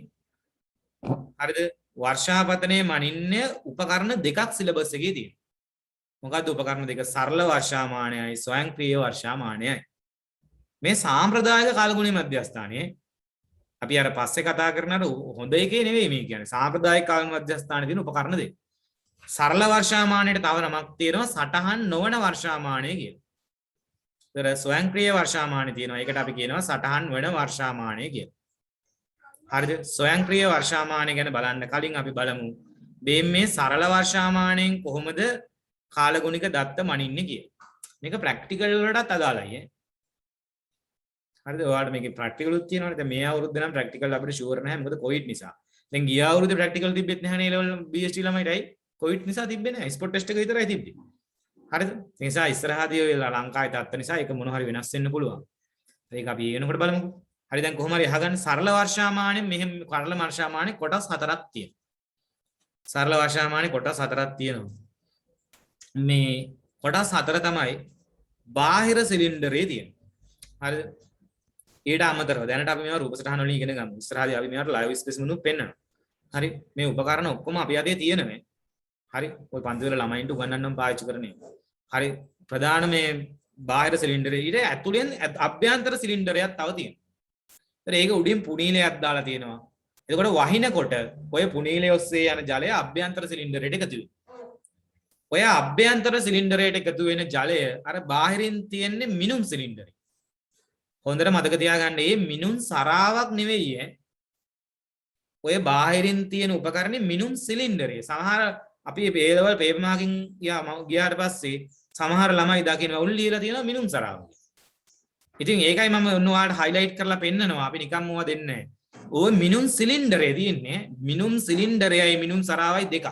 Speaker 1: හරිද? වර්ෂාපතනේ මනින්නේ උපකරණ දෙකක් සිලබස් එකේ තියෙනවා. මොකද්ද උපකරණ දෙක? සරල වර්ෂාමානයයි ස්වයංක්‍රීය වර්ෂාමානයයි. මේ සාම්ප්‍රදායික කාලගුණීය මධ්‍යස්ථානයේ අපි අර පස්සේ කතා කරන අර හොඳ එකේ නෙවෙයි මේ කියන්නේ. සාම්ප්‍රදායික කාලගුණීය මධ්‍යස්ථානයේ තියෙන උපකරණ දෙක. සරල වර්ෂාමානයට තව නමක් තියෙනවා සටහන් නොවන වර්ෂාමානය කියලා. ඒතර ස්වයංක්‍රීය වර්ෂාමානය තියෙනවා. ඒකට අපි කියනවා සටහන් වෙන වර්ෂාමානය කියලා. හරිද? ස්වයංක්‍රීය වර්ෂාමානය ගැන බලන්න කලින් අපි බලමු මේ සරල වර්ෂාමානයෙන් කොහොමද කාලගුණික දත්ත මනින්නේ කියලා. මේක ප්‍රැක්ටිකල් වලටත් අදාළයි ඈ. හරිද? ඔයාලට මේකේ ප්‍රැක්ටිකල් උත් තියෙනවනේ. දැන් මේ අවුරුද්ද නම් ප්‍රැක්ටිකල් අපිට ෂුවර් නැහැ. මොකද කොවිඩ් නිසා. දැන් ගිය අවුරුද්දේ ප්‍රැක්ටිකල් තිබෙත් නැහැ නේ ලෙවල් BSc ළමයිටයි. කොවිඩ් නිසා තිබ්බේ නැහැ. ස්පොට් ටෙස්ට් එක විතරයි තිබ්බේ. හරිද? ඒ නිසා ඉස්සරහදී ඔය ලංකාවේ තත්ත්ව නිසා ඒක මොන හරි වෙනස් වෙන්න පුළුවන්. ඒක අපි ඊනකොට බලමුකෝ. හරි දැන් කොහොම හරි අහගන්න සරල වර්ෂාමානෙ මෙහෙම සරල වර්ෂාමානෙ කොටස් හතරක් තියෙනවා. සරල වර්ෂාමානෙ කොටස් හතරක් තියෙනවා. මේ කොටස් හතර තමයි බාහිර සිලින්ඩරේ තියෙන්නේ. හරිද? ඊට අමතරව දැනට අපි මේවා රූප සටහන් වලින් ඉගෙන ගමු. ඉස්සරහදී අපි මේවට ලයිව් ස්පෙසිමන් උත් පෙන්නනවා. හරි මේ උපකරණ ඔක්කොම අපි අතේ තියෙනවා. හරි ඔය පන්තිවල ළමයින්ට උගන්වන්නම් පාවිච්චි කරන්නේ. හරි ප්‍රධාන මේ බාහිර සිලින්ඩරේ ඊට ඇතුලෙන් අභ්‍යන්තර සිලින්ඩරයක් තව තියෙනවා. ඒක උඩින් පුනීලයක් දාලා තියෙනවා. එතකොට වහිනකොට ඔය පුනීලය ඔස්සේ යන ජලය අභ්‍යන්තර සිලින්ඩරයට එකතු වෙනවා. ඔය අභ්‍යන්තර සිලින්ඩරයට එකතු වෙන ජලය අර බාහිරින් තියෙන්නේ මිනුම් සිලින්ඩරේ. හොඳට මතක තියාගන්න මේ මිනුම් සරාවක් නෙවෙයි ඈ. ඔය බාහිරින් තියෙන උපකරණේ මිනුම් සිලින්ඩරේ. සමහර අපි මේ ලෙවල් පේපර් මාකින් ගියාට පස්සේ සමහර ළමයි දකින්න උල් ලියලා තියෙනවා මිනුම් සරාව. ඉතින් ඒකයි මම ඔයාලට හයිලයිට් කරලා පෙන්නනවා. අපි නිකන් මොවා දෙන්නේ නැහැ. ඔය මිනුම් සිලින්ඩරේ තියෙන්නේ මිනුම් සිලින්ඩරයයි මිනුම් සරාවයි දෙකක්.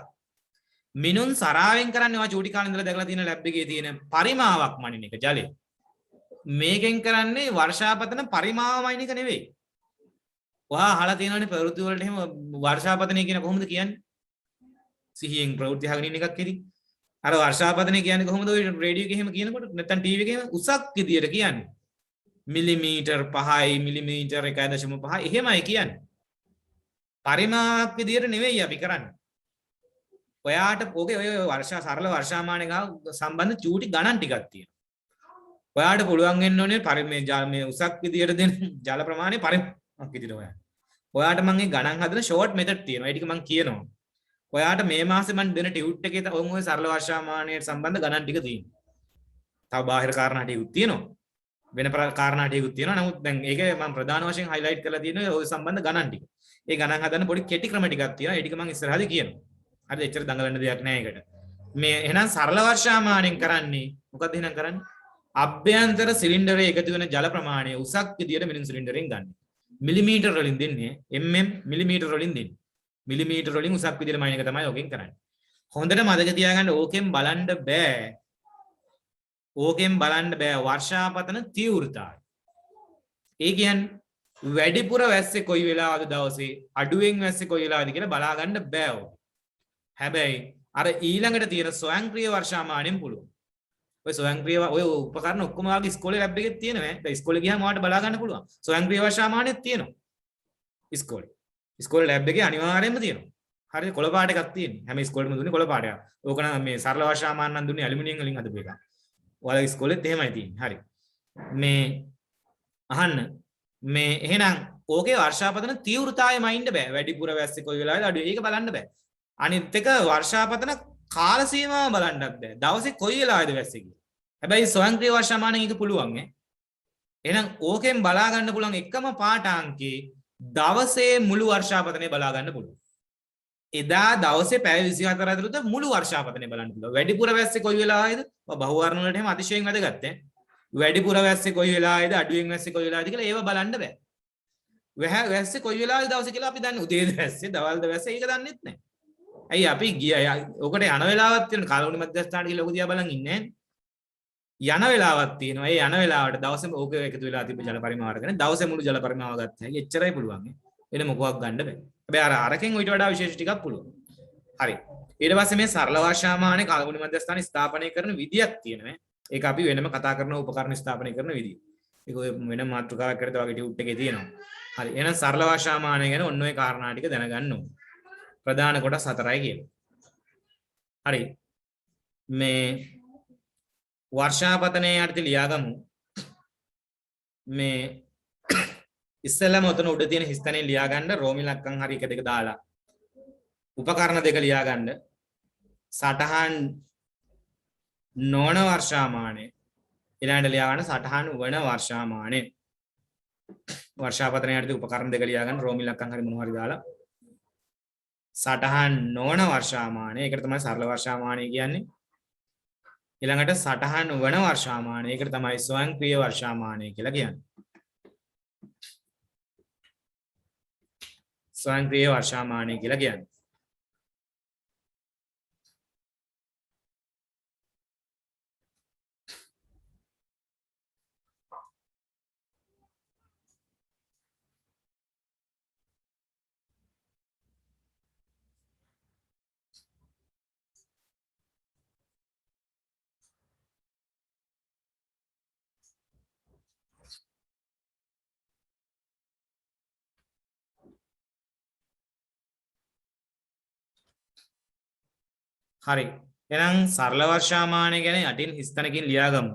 Speaker 1: මිනුම් සරාවෙන් කරන්නේ ඔයා චූටි කාලේ ඉඳලා දැකලා තියෙන ලැබ් එකේ තියෙන පරිමාවක් මනින එක ජලය. මේකෙන් කරන්නේ වර්ෂාපතන පරිමාව මනින එක නෙවෙයි. ඔයා අහලා තියෙනවනේ ප්‍රවෘත්ති වලට එහෙම වර්ෂාපතනය කියන කොහොමද කියන්නේ? සිහියෙන් ප්‍රවෘත්ති අහගෙන ඉන්න එකක් ඉතින්. අර වර්ෂාපතනය කියන්නේ කොහොමද ඔය රේඩියෝ එකේ එහෙම කියනකොට නැත්නම් ටීවී එකේ එහෙම උසක් විදියට කියන්නේ. මිලිමීටර් 5යි මිලිමීටර් 1.5 එහෙමයි කියන්නේ. පරිමාවක් විදියට නෙවෙයි අපි කරන්නේ. ඔයාට ඕකේ ඔය සරල වර්ෂාමානය ගාව සම්බන්ධ චූටි ගණන් ටිකක් තියෙනවා. ඔයාට පුළුවන් වෙන්න ඕනේ මේ උසක් විදියට දෙන ජල ප්‍රමාණය පරිමාවක් විදියට හොයන්න. ඔයාට මම මේ ගණන් හදන ෂෝට් මෙතඩ් තියෙනවා. ඒ ටික මම කියනවා. ඔයාට මේ මාසේ මම දෙන ටියුට් එකේ ඔය සරල වර්ෂාමානයට සම්බන්ධ ගණන් ටික තියෙනවා. තව බාහිර කාරණා ටිකක් තියෙනවා. වෙන කාරණා ටිකක් තියෙනවා. නමුත් දැන් ඒක මම ප්‍රධාන වශයෙන් highlight කරලා තියෙනවා ඔය සම්බන්ධ ගණන් ටික. ඒ ගණන් හදන්න පොඩි කෙටි ක්‍රම ටිකක් තියෙනවා. ඒ ටික මම ඉස්සරහදී කියනවා. හරිද? එච්චර දඟලන්න දෙයක් නෑ ඒකට. මේ එහෙනම් සරල වර්ෂාමානයෙන් කරන්නේ මොකක්ද එහෙනම් කරන්නේ? අභ්‍යන්තර සිලින්ඩරයේ එකතු වෙන ජල ප්‍රමාණය උසක් විදියට මිලින් සිලින්ඩරෙන් ගන්න. මිලිමීටර වලින් දෙන්නේ mm මිලිමීටර වලින් දෙන්නේ. මිලිමීටර වලින් උසක් විදියට මයින් එක තමයි ඔකෙන් කරන්නේ. හොඳට මතක තියාගන්න ඕකෙන් බලන්න බෑ. ඕකෙන් බලන්න බෑ වර්ෂාපතන තීව්‍රතාවය. ඒ කියන්නේ වැඩිපුර වැස්සේ කොයි වෙලාවද දවසේ අඩුවෙන් වැස්සේ කොයි වෙලාවද කියලා බලා ගන්න බෑ ඕක. හැබැයි අර ඊළඟට තියෙන ස්වයංක්‍රීය වර්ෂාමානයෙන් පුළුවන්. ඔය ස්වයංක්‍රීය ඔය උපකරණ ඔක්කොම ආගේ ඉස්කෝලේ ලැබ් එකේ තියෙනවා. දැන් ඉස්කෝලේ ගියාම ඔයාලට බලා ගන්න පුළුවන්. ස්වයංක්‍රීය වර්ෂාමානෙත් තියෙනවා. ඉස්කෝලේ ලැබ් එකේ අනිවාර්යයෙන්ම තියෙනවා. හරිද? කොළ පාට එකක් තියෙන්නේ. හැම ඉස්කෝලේම දුන්නේ කොළ පාටයක්. ඕක නම් මේ සරල වර්ෂාමාන නම් දුන්නේ ඇලුමිනියම් වලින් හදපු එකක්. ඔයාලා ඉස්කෝලේත් එහෙමයි තියෙන්නේ. හරි. මේ අහන්න. මේ එහෙනම් ඕකේ වර්ෂාපතන තීව්‍රතාවය මයින්ඩ් බෑ. වැඩිපුර වැස්සේ කොයි වෙලාවෙද අඩු ඒක බලන්න බෑ. අනිත් එක වර්ෂාපතන කාල සීමාව බලන්නත් බෑ. දවසේ කොයි වෙලාවෙද වැස්සේ කියලා. හැබැයි ස්වයංක්‍රීය වර්ෂාමානෙන් ඒක පුළුවන් ඈ. එහෙනම් ඕකෙන් බලා ගන්න පුළුවන් එකම පාඨාංකේ දවසේ මුළු වර්ෂාපතනේ බලා ගන්න පුළුවන්. එදා දවසේ පැය 24 ඇතුළත මුළු වර්ෂාපතනේ බලන්න පුළුවන්. වැඩිපුර වැස්සේ කොයි වෙලාවෙද? බහුවර්ණ වලට එහෙම අතිශයින් වැදගත් ඈ. වැඩිපුර වැස්සේ කොයි වෙලාවෙද අඩුවෙන් වැස්සේ කොයි වෙලාවෙද කියලා ඒව බලන්න බෑ. වැස්සේ කොයි වෙලාවෙද දවසේ කියලා අපි දන්නේ උදේද වැස්සේ දවල්ද වැස්සේ ඒක දන්නෙත් නැහැ. ඇයි අපි ඔකට යන වෙලාවක් තියෙන කාලෝනි මධ්‍යස්ථානට කියලා ඔක දිහා බලන් ඉන්නේ යන වෙලාවක් තියෙනවා. ඒ යන වෙලාවට දවසේ ඕක එකතු වෙලා තිබ්බ ජල පරිමාණ කරගෙන දවසේ මුළු ජල පරිමාව ගත්ත හැකි එච්චරයි පුළුවන්. එන මොකක් ගන්න බෑ. හැබැයි අරකින් ඊට වඩා විශේෂ ටිකක් පුළුවන්. හරි. ඊට පස්සේ මේ සරල වර්ෂාමානයේ කාලෝනි මධ්‍යස්ථාන ස්ථාපනය කරන විදියක් තියෙනවා. ඒක අපි වෙනම කතා කරන උපකරණ ස්ථාපනය කරන විදිය. ඒක වෙන මාතෘකාවක් කරලා වගේ ටියුට් එකේ තියෙනවා. හරි. එහෙනම් සරල වර්ෂාමානය ගැන ඔන්න ඔය කාරණා ටික දැනගන්න ඕනේ. ප්‍රධාන කොටස් 4යි කියලා. හරි. මේ වර්ෂාපතනයේ යටතේ ලියාගමු. මේ ඉස්සෙල්ලාම උතන උඩ තියෙන හිස්තැනේ ලියා ගන්න රෝමි ලක්කම් හරි 1 2 දාලා. උපකරණ දෙක ලියා ගන්න. සටහන් නොවන වර්ෂාමානයේ ඊළඟට ලියා ගන්න සටහන් වන වර්ෂාමානයේ. වර්ෂාපතනයේ යටතේ උපකරණ දෙක ලියා ගන්න රෝමි ලක්කම් හරි මොනවා හරි දාලා. සටහන් නොවන වර්ෂාමානය. ඒකට තමයි සරල වර්ෂාමානය කියන්නේ. ඊළඟට සටහන් වන වර්ෂාමානය. ඒකට තමයි ස්වයංක්‍රීය වර්ෂාමානය කියලා කියන්නේ. ස්වයංක්‍රීය වර්ෂාමානය කියලා කියන්නේ. හරි. එහෙනම් සරල වර්ෂාමානය ගැන යටින් හිස්තැනකින් ලියාගමු.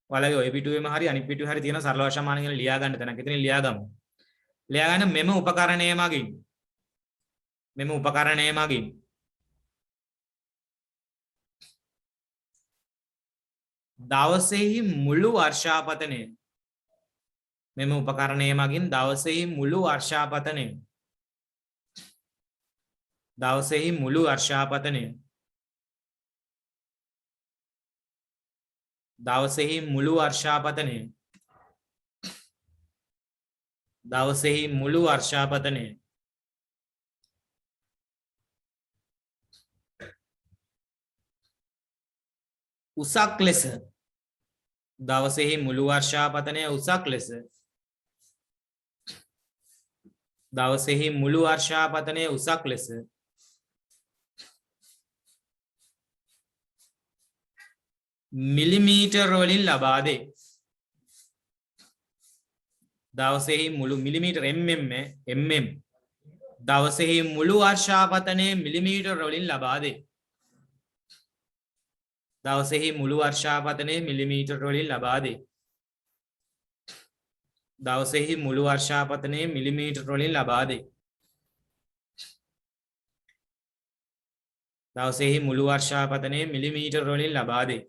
Speaker 1: ඔයාලගේ ওই පිටුවේම හරි අනිත් පිටුවේ හරි තියෙන සරල වර්ෂාමානය ගැන ලියා ගන්න තැනක ඉතින් ලියාගමු. ලියා ගන්න මෙම උපකරණය මගින් දවසෙහි මුළු වර්ෂාපතනය මෙම උපකරණය මගින් දවසෙහි මුළු වර්ෂාපතනය දවසෙහි මුළු වර්ෂාපතනය දවසෙහි මුළු වර්ෂාපතනය දවසෙහි මුළු වර්ෂාපතනය උසක් ලෙස දවසෙහි මුළු වර්ෂාපතනය උසක් ලෙස දවසෙහි මුළු වර්ෂාපතනය උසක් ලෙස මිලිමීටර වලින් ලබා දේ. දවසෙහි මුළු මිලිමීටර mm දවසෙහි මුළු වර්ෂාපතනය මිලිමීටර වලින් ලබා දේ. දවසෙහි මුළු වර්ෂාපතනය මිලිමීටර වලින් ලබා දේ. දවසෙහි මුළු වර්ෂාපතනය මිලිමීටර වලින් ලබා දේ. දවසෙහි මුළු වර්ෂාපතනය මිලිමීටර වලින් ලබා දේ.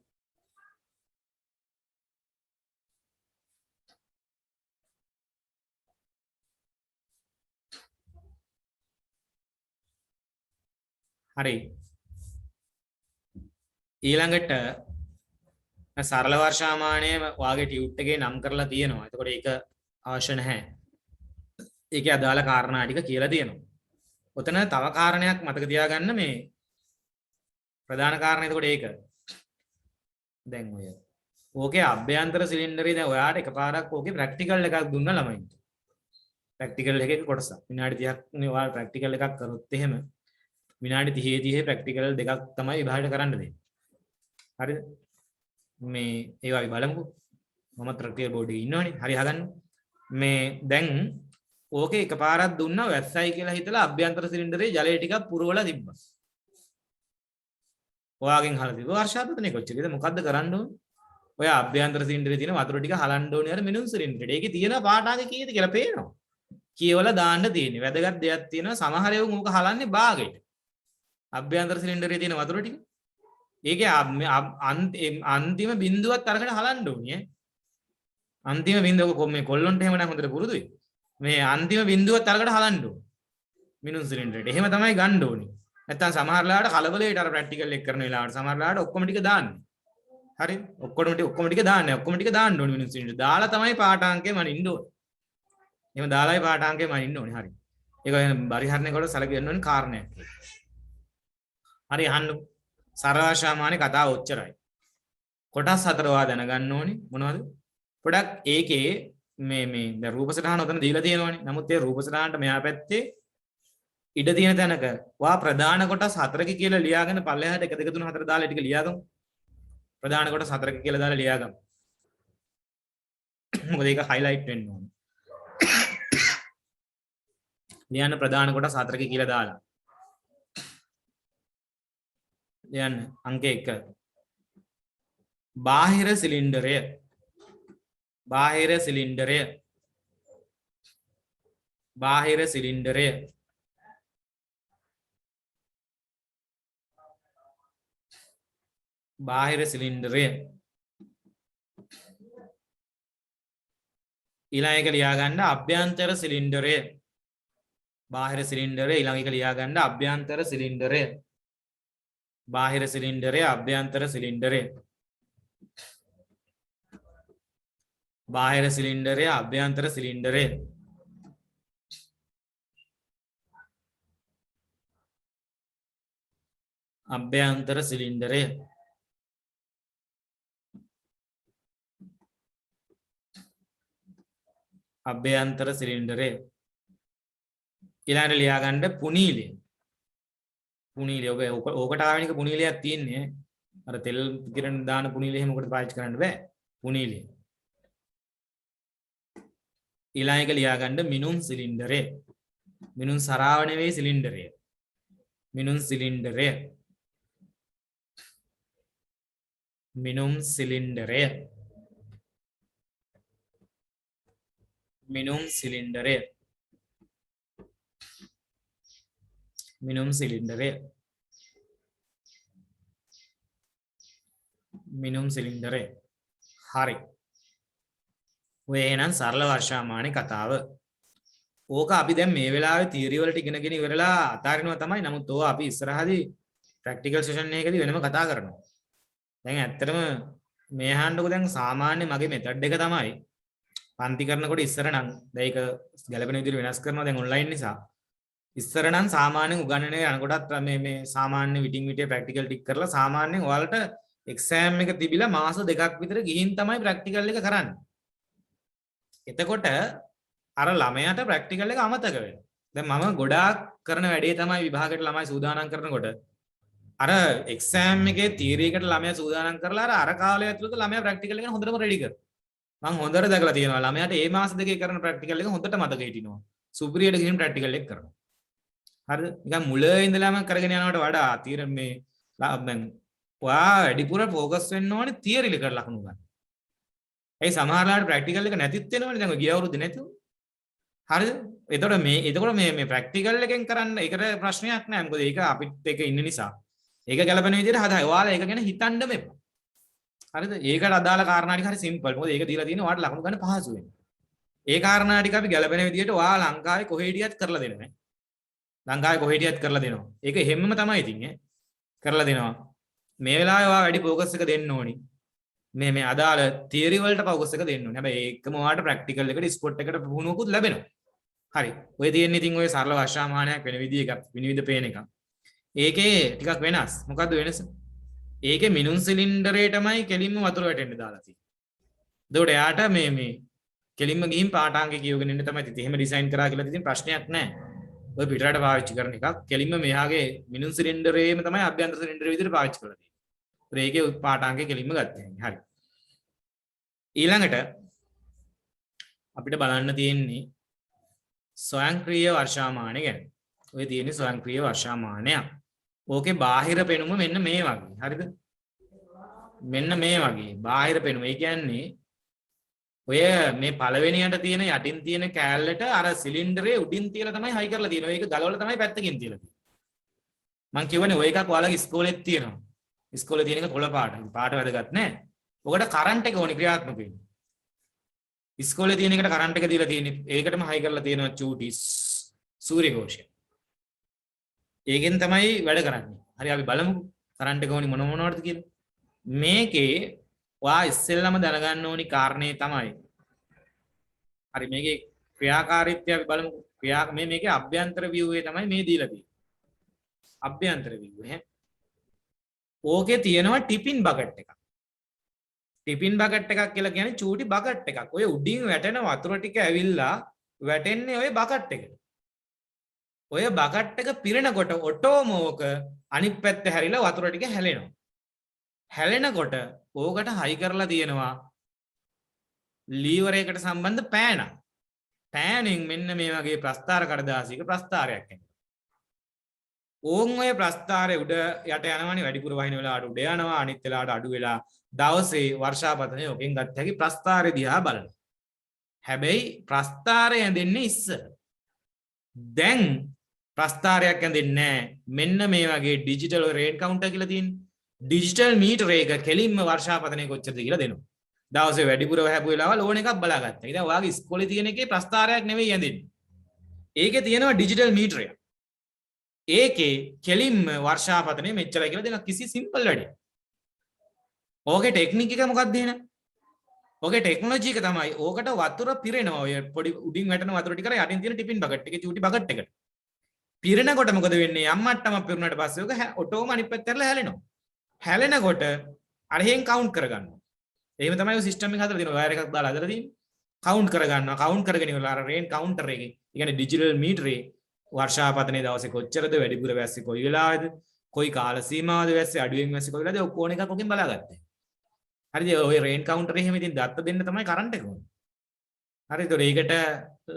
Speaker 1: හරි. ඊළඟට සරල වර්ෂාමානය වාගේ ටියුට් එකේ නම් කරලා තියෙනවා. එතකොට ඒක අවශ්‍ය නැහැ. ඒකේ අදාළ කාරණා ටික කියලා තියෙනවා. ඔතන තව කාරණයක් මතක තියාගන්න මේ ප්‍රධාන කාරණා එතකොට ඒක. දැන් ඔය ඕකේ අභ්‍යන්තර සිලින්ඩරේ දැන් ඔයාට එකපාරක් ඕකේ ප්‍රැක්ටිකල් එකක් දුන්නා ළමයින්ට. ප්‍රැක්ටිකල් එකේ කොටසක්. විනාඩි 30ක් නේ ඔයාලා ප්‍රැක්ටිකල් එකක් කරොත් එහෙම විනාඩි 30 ප්‍රැක්ටිකල් දෙකක් තමයි විභාගයට කරන්න දෙන්නේ. හරිද? මේ ඒවා අපි බලමුකෝ. මම ප්‍රැක්ටිකල් බෝඩ් එකේ ඉන්නවනේ. හරි හදන්න. මේ දැන් ඕකේ එකපාරක් දුන්නා වැස්සයි කියලා හිතලා අභ්‍යන්තර සිලින්ඩරේ ජලය ටිකක් පුරවලා තිබ්බා. ඔයාගෙන් අහලා තිබ්බා වර්ෂාපතනේ කොච්චරද මොකද්ද කරන්න ඕනේ? ඔය අභ්‍යන්තර සිලින්ඩරේ තියෙන වතුර ටික හලන්න ඕනේ අර මිනුම් සිලින්ඩරේට. ඒකේ තියෙන පාටාංග කීයද කියලා පේනවා. කියවලා දාන්න තියෙන්නේ. වැදගත් දෙයක් තියෙනවා. සමහර ඒවා උක හලන්නේ බාගෙට. අභ්‍යන්තර සිලින්ඩරේ තියෙන වතුර ටික. ඒකේ අන්තිම බිඳුවත් අරගෙන හලන්න ඕනේ. අන්තිම බිඳුවක මේ කොල්ලොන්ට එහෙම නම් හොඳට පුරුදුයි. මේ අන්තිම බිඳුවත් අරගෙන හලන්න ඕනේ. මිනුම් සිලින්ඩරේට. එහෙම තමයි ගන්න ඕනේ. නැත්තම් සමහර වෙලාවට කලබලයට අර ප්‍රැක්ටිකල් එක කරන වෙලාවට සමහර වෙලාවට ඔක්කොම ටික දාන්නේ. හරි? ඔක්කොම ටික දාන්නේ. ඔක්කොම ටික දාන්න ඕනේ මිනුම් සිලින්ඩරේ. දාලා තමයි පාඨාංකය මනින්න ඕනේ. එහෙම දාලායි පාඨාංකය මනින්න ඕනේ. හරි. ඒක පරිහරණය කොට සැලකෙන්න ඕනේ කාරණයක්. හරි අහන්න. සරවාශාමානේ කතාව ඔච්චරයි. කොටස් හතරවා දැනගන්න ඕනේ මොනවද? පොඩක් ඒකේ මේ දැන් රූප සටහන උතන දීලා තියෙනවනේ. නමුත් ඒ රූප සටහනට මෙහා පැත්තේ ඉඩ තියෙන තැනක වා ප්‍රධාන කොටස් හතරක කියලා ලියාගෙන පල්ලෙහාට 1 2 3 4 දාලා ටික ලියාගමු. ප්‍රධාන කොටස් හතරක කියලා දාලා ලියාගමු. මොකද ඒක highlight වෙන්න ඕනේ. ලියන්න ප්‍රධාන කොටස් හතරක කියලා දාලා. ලියන්න අංක 1. බාහිර සිලින්ඩරය. බාහිර සිලින්ඩරය. බාහිර සිලින්ඩරය. බාහිර සිලින්ඩරය. ඊළඟ එක ලියා ගන්න අභ්‍යන්තර සිලින්ඩරය. බාහිර සිලින්ඩරය ඊළඟ එක ලියා ගන්න අභ්‍යන්තර සිලින්ඩරය. බාහිර සිලින්ඩරය අභ්‍යන්තර සිලින්ඩරය. බාහිර සිලින්ඩරය අභ්‍යන්තර සිලින්ඩරය. අභ්‍යන්තර සිලින්ඩරය. අභ්‍යන්තර සිලින්ඩරය. ඊළඟට ලියා ගන්න පුනීලිය. පුනීලිය ඕකට ආවෙනික පුනීලියක් තියෙන්නේ. අර තෙල් කිරණ දාන පුනීලිය එහෙම මොකටද පාවිච්චි කරන්න බෑ. පුනීලිය. ඊළඟ එක ලියා ගන්න මිනුම් සිලින්ඩරය. මිනුම් සරාව නෙවෙයි සිලින්ඩරය. මිනුම් සිලින්ඩරය. මිනුම් සිලින්ඩරය. මිනුම් සිලින්ඩරය. මිනුම් සිලින්ඩරය. මිනුම් සිලින්ඩරය. හරි. ඔය එහෙනම් සරල වර්ෂාමානේ කතාව. ඕක අපි දැන් මේ වෙලාවේ තියරි වලට ඉගෙනගෙන ඉවරලා අතාරිනවා තමයි. නමුත් ඕවා අපි ඉස්සරහදී ප්‍රැක්ටිකල් සෙෂන් එකකදී වෙනම කතා කරනවා. දැන් ඇත්තටම මේ අහන්නකො දැන් සාමාන්‍ය මගේ මෙතඩ් එක තමයි පන්ති කරනකොට ඉස්සර නම් දැන් ඒක ගැළපෙන විදිහට වෙනස් කරනවා දැන් ඔන්ලයින් නිසා. ඉස්සර නම් සාමාන්‍යයෙන් උගන්වන්නේ යනකොටත් මේ සාමාන්‍ය විටින් විටිය ප්‍රැක්ටිකල් ටික කරලා සාමාන්‍යයෙන් ඔයාලට එක්සෑම් එක තිබිලා මාස 2ක් විතර ගිහින් තමයි ප්‍රැක්ටිකල් එක කරන්නේ. එතකොට අර ළමයාට ප්‍රැක්ටිකල් එක අමතක වෙනවා. දැන් මම ගොඩාක් කරන වැඩේ තමයි විභාගයට ළමයි සූදානම් කරනකොට අර එක්සෑම් එකේ තියරි එකට ළමයා සූදානම් කරලා අර කාලය ඇතුළත ළමයා ප්‍රැක්ටිකල් එක හොඳටම රෙඩි කරනවා. මම හොඳට දැකලා තියෙනවා ළමයාට මේ මාස දෙකේ කරන ප්‍රැක්ටිකල් එක හොඳට මතක හිටිනවා. සුපිරියට ගිහින් ප්‍රැක්ටිකල් එක කරනවා. හරිද? නිකන් මුලින් ඉඳලාම කරගෙන යනවට වඩා තියර මේ දැන් ඔයා වැඩිපුර ફોකස් වෙන්න ඕනේ තියරි එකට ලකුණු ගන්න. ඒ සමහරලාට ප්‍රැක්ටිකල් එක නැතිත් වෙනවනේ දැන් ඔය ගිය අවුරුද්දේ නැතුව. හරිද? එතකොට මේ ප්‍රැක්ටිකල් එකෙන් කරන්න ඒකට ප්‍රශ්නයක් නෑ. මොකද ඒක අපිත් එක ඉන්න නිසා. ඒක ගැලපෙන විදිහට හදා. ඔයාලා ඒක ගැන හිතන්න මෙපා. හරිද? ඒකට අදාළ කාරණා ටික හරි සිම්පල්. මොකද ඒක දීලා තියෙන්නේ ඔයාලට ලකුණු ගන්න පහසු වෙන්න. ඒ කාරණා ටික අපි ගැලපෙන විදිහට ඔයා ලංකාවේ කොහේ හිටියත් කරලා දෙනවා. ලංකාවේ කොහේ හිටියත් කරලා දෙනවා. ඒක හැමම තමයි ඉතින් කරලා දෙනවා. මේ වෙලාවේ ඔයා වැඩි ફોකස් එක දෙන්න ඕනි. මේ අදාළ තියරි වලට ફોකස් එක දෙන්න ඕනේ. හැබැයි ඒකම ඔයාලට ප්‍රැක්ටිකල් එකට ස්පොට් එකට පුහුණුවකුත් ලැබෙනවා. හරි. ඔය තියෙන්නේ ඉතින් ඔය සරල වර්ෂාමානයක් වෙන විදිහක විනිවිද පේන එක. ඒකේ ටිකක් වෙනස්. මොකද්ද වෙනස? ඒකේ මිනුම් සිලින්ඩරේටමයි කෙලින්ම වතුර වැටෙන්න දාලා තියෙන්නේ. එතකොට එයාට මේ කෙලින්ම ගිහින් පාඨාංගය කියවගෙන ඉන්න තමයි ඉතින් එහෙම ඩිසයින් කරා කියලා ඉතින් ප්‍රශ්නයක් නැහැ. ඔය පිටරට පාවිච්චි කරන එකක් කෙලින්ම මෙහාගේ මිනුම් සිලින්ඩරේම තමයි අභ්‍යන්තර සිලින්ඩරේ විදිහට පාවිච්චි කරලා තියෙන්නේ. ඒකේ පාඨාංගය කෙලින්ම ගත්තා. හරි. ඊළඟට අපිට බලන්න තියෙන්නේ ස්වයංක්‍රීය වර්ෂාමානය ගැන. ඔය තියෙන්නේ ස්වයංක්‍රීය වර්ෂාමානයක්. ඕකේ බාහිර පෙනුම මෙන්න මේ වගේ. හරිද? මෙන්න මේ වගේ බාහිර පෙනුම. ඒ කියන්නේ ඔය මේ පළවෙනියට තියෙන යටින් තියෙන කෑල්ලට අර සිලින්ඩරේ උඩින් තියලා තමයි හයි කරලා තියෙනවා. ඒක ගලවලා තමයි පැත්තකින් තියලා තියෙන්නේ. මං කියවනේ ඔය එකක් ඔයාලගේ ඉස්කෝලේත් තියෙනවා. ඉස්කෝලේ තියෙන එක කොළ පාට. පාට වැදගත් නෑ. ඔකට කරන්ට් එක ඕනේ ක්‍රියාත්මක වෙන්න. ඉස්කෝලේ තියෙන එකට කරන්ට් එක දීලා තියෙන්නේ. ඒකටම හයි කරලා තියෙනවා චූටි සූර්ය කෝෂය. ඒකෙන් තමයි වැඩ කරන්නේ. හරි අපි බලමු කරන්ට් එක ඕනි මොන මොනවටද කියලා. මේකේ ඔයා ඉස්සෙල්ලාම දැනගන්න ඕනි කාරණේ තමයි. හරි මේකේ ක්‍රියාකාරීත්වය අපි බලමු. මේකේ අභ්‍යන්තර view තමයි මේ දීලා තියෙන්නේ. අභ්‍යන්තර view ඈ. ඕකේ තියෙනවා ටිපින් බකට් එකක්. ටිපින් බකට් එකක් කියලා කියන්නේ චූටි බකට් එකක්. ඔය උඩින් වැටෙන වතුර ටික ඇවිල්ලා වැටෙන්නේ ඔය බකට් එකට. ඔය බකට් එක පිරෙනකොට ඔටෝම ඕක අනිත් පැත්ත හැරිලා වතුර ටික හැලෙනවා. හැලෙනකොට ඕකට හයි කරලා තියෙනවා ලීවර් එකකට සම්බන්ධ පෑනක්. පෑනෙන් මෙන්න මේ වගේ ප්‍රස්ථාර කඩදාසියක ප්‍රස්ථාරයක් එනවා. ඕන් ඔය ප්‍රස්ථාරේ උඩ යට යනවනේ වැඩිපුර වහින වෙලාවට උඩ යනවා අනිත් වෙලාවට අඩු වෙලා දවසේ වර්ෂාපතනය ඔකෙන් ගත්ත හැකි ප්‍රස්ථාරය දිහා බලනවා. හැබැයි ප්‍රස්ථාරය ඇඳෙන්නේ ඉස්සර. දැන් ප්‍රස්ථාරයක් ඇඳෙන්නේ නැහැ. මෙන්න මේ වගේ ඩිජිටල් රේන් කවුන්ටර් කියලා තියෙන්නේ. ඩිජිටල් මීටර එක කෙලින්ම වර්ෂාපතනය කොච්චරද කියලා දෙනවා. දවසේ වැඩිපුර වහපු වෙලාවල් ඕන එකක් බලාගත්තා. ඉතින් ඔයාගේ ඉස්කෝලේ තියෙන එකේ ප්‍රස්ථාරයක් නෙවෙයි ඇඳෙන්නේ. ඒකේ තියෙනවා ඩිජිටල් මීටරයක්. ඒකේ කෙලින්ම වර්ෂාපතනය මෙච්චරයි කියලා දෙනවා. කිසි සිම්පල් වැඩේ. ඕකේ ටෙක්නික් එක මොකක්ද එහෙනම්? ඕකේ ටෙක්නොලොජි එක තමයි ඕකට වතුර පිරෙනවා. ඔය පොඩි උඩින් වැටෙන වතුර ටික යටින් තියෙන ටිපින් බකට් එකේ චූටි බකට් එකට. පිරෙනකොට මොකද වෙන්නේ? යම් මට්ටමක් පිරුණාට පස්සේ ඕක ඔටෝම අනිත් පැත්තට හැලෙනවා. හැලෙනකොට අරහෙන් කවුන්ට් කරගන්නවා. එහෙම තමයි ඔය සිස්ටම් එක හදලා තියෙනවා. වයර් එකක් දාලා හදලා තියෙන්නේ. කවුන්ට් කරගන්නවා. කවුන්ට් කරගෙන ඉවරලා අර රේන් කවුන්ටර් එකේ. ඒ කියන්නේ ඩිජිටල් මීටරේ වර්ෂාපතනයේ දවසේ කොච්චරද වැඩිපුර වැස්සේ කොයි වෙලාවේද? කොයි කාල සීමාවද වැස්සේ අඩුවෙන් වැස්සේ කොයි වෙලාවද? ඔක්කොම එකක් ඔකෙන් බලාගත්තා. හරිද? ඔය රේන් කවුන්ටර් එහෙම ඉතින් දත්ත දෙන්න තමයි කරන්ට් එක ඕනේ. හරිද? ඒකට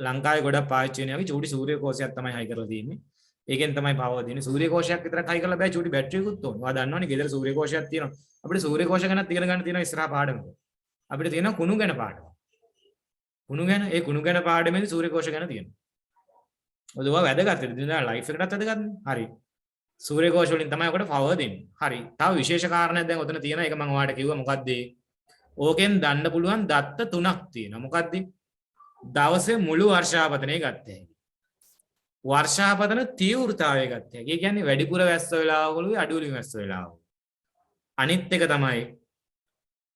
Speaker 1: ලංකාවේ ගොඩක් පාවිච්චි වෙන යකි චූටි සූර්ය කෝෂයක් තමයි හයි කරලා තියෙන්නේ. ඒකෙන් තමයි පවර් දෙන්නේ. සූර්ය කෝෂයක් විතරක් හයි කරලා බෑ චූටි බැටරියකුත් ඕනේ. ඔයා දන්නවනේ ගෙදර සූර්ය කෝෂයක් තියෙනවා. අපිට සූර්ය කෝෂ ගැනත් ඉගෙන ගන්න තියෙනවා ඉස්සරහා පාඩමක. අපිට තියෙනවා කුණු ගැන පාඩම. කුණු ගැන ඒ කුණු ගැන පාඩමේදී සූර්ය කෝෂ ගැන තියෙනවා. ඔය දුවා වැදගත්. ඉතින් ලයිෆ් එකටත් වැදගත්නේ. හරි. සූර්ය කෝෂ වලින් තමයි ඔකට පවර් දෙන්නේ. හරි. තව විශේෂ කාරණයක් දැන් ඔතන තියෙනවා. ඒක මම ඔයාලට කිව්වා මොකද්ද? ඕකෙන් දන්න පුළුවන් දත්ත තුනක් තියෙනවා. මොකද්ද? දවසේ මුළු වර්ෂාපතනය ගත්තේ. වර්ෂාපතන තීව්‍රතාවය ගත්තේ. ඒ කියන්නේ වැඩිපුර වැස්ස වෙලාවකලුයි අඩු වලින් වැස්ස වෙලාවක. අනිත් එක තමයි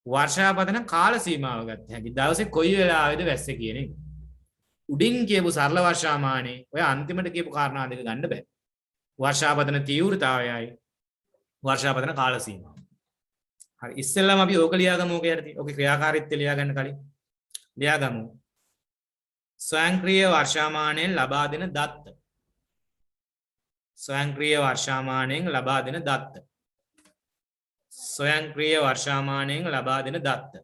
Speaker 1: වර්ෂාපතන කාල සීමාව ගත්ත හැකි. දවසේ කොයි වෙලාවෙද වැස්සේ කියන එක. උඩින් කියපු සරල වර්ෂාමානයේ ඔය අන්තිමට කියපු කාරණා දෙක ගන්න බෑ. වර්ෂාපතන තීව්‍රතාවයයි වර්ෂාපතන කාල සීමාව. හරි ඉස්සෙල්ලාම අපි ඕක ලියාගමු ඕක යටදී. ඕකේ ක්‍රියාකාරීත්වය ලියා ගන්න කලින් ලියාගමු. ස්වයංක්‍රීය වර්ෂාමානයෙන් ලබා දෙන දත්ත. ස්වයංක්‍රීය වර්ෂාමානයෙන් ලබා දෙන දත්ත. ස්වයංක්‍රීය වර්ෂාමානයෙන් ලබා දෙන දත්ත.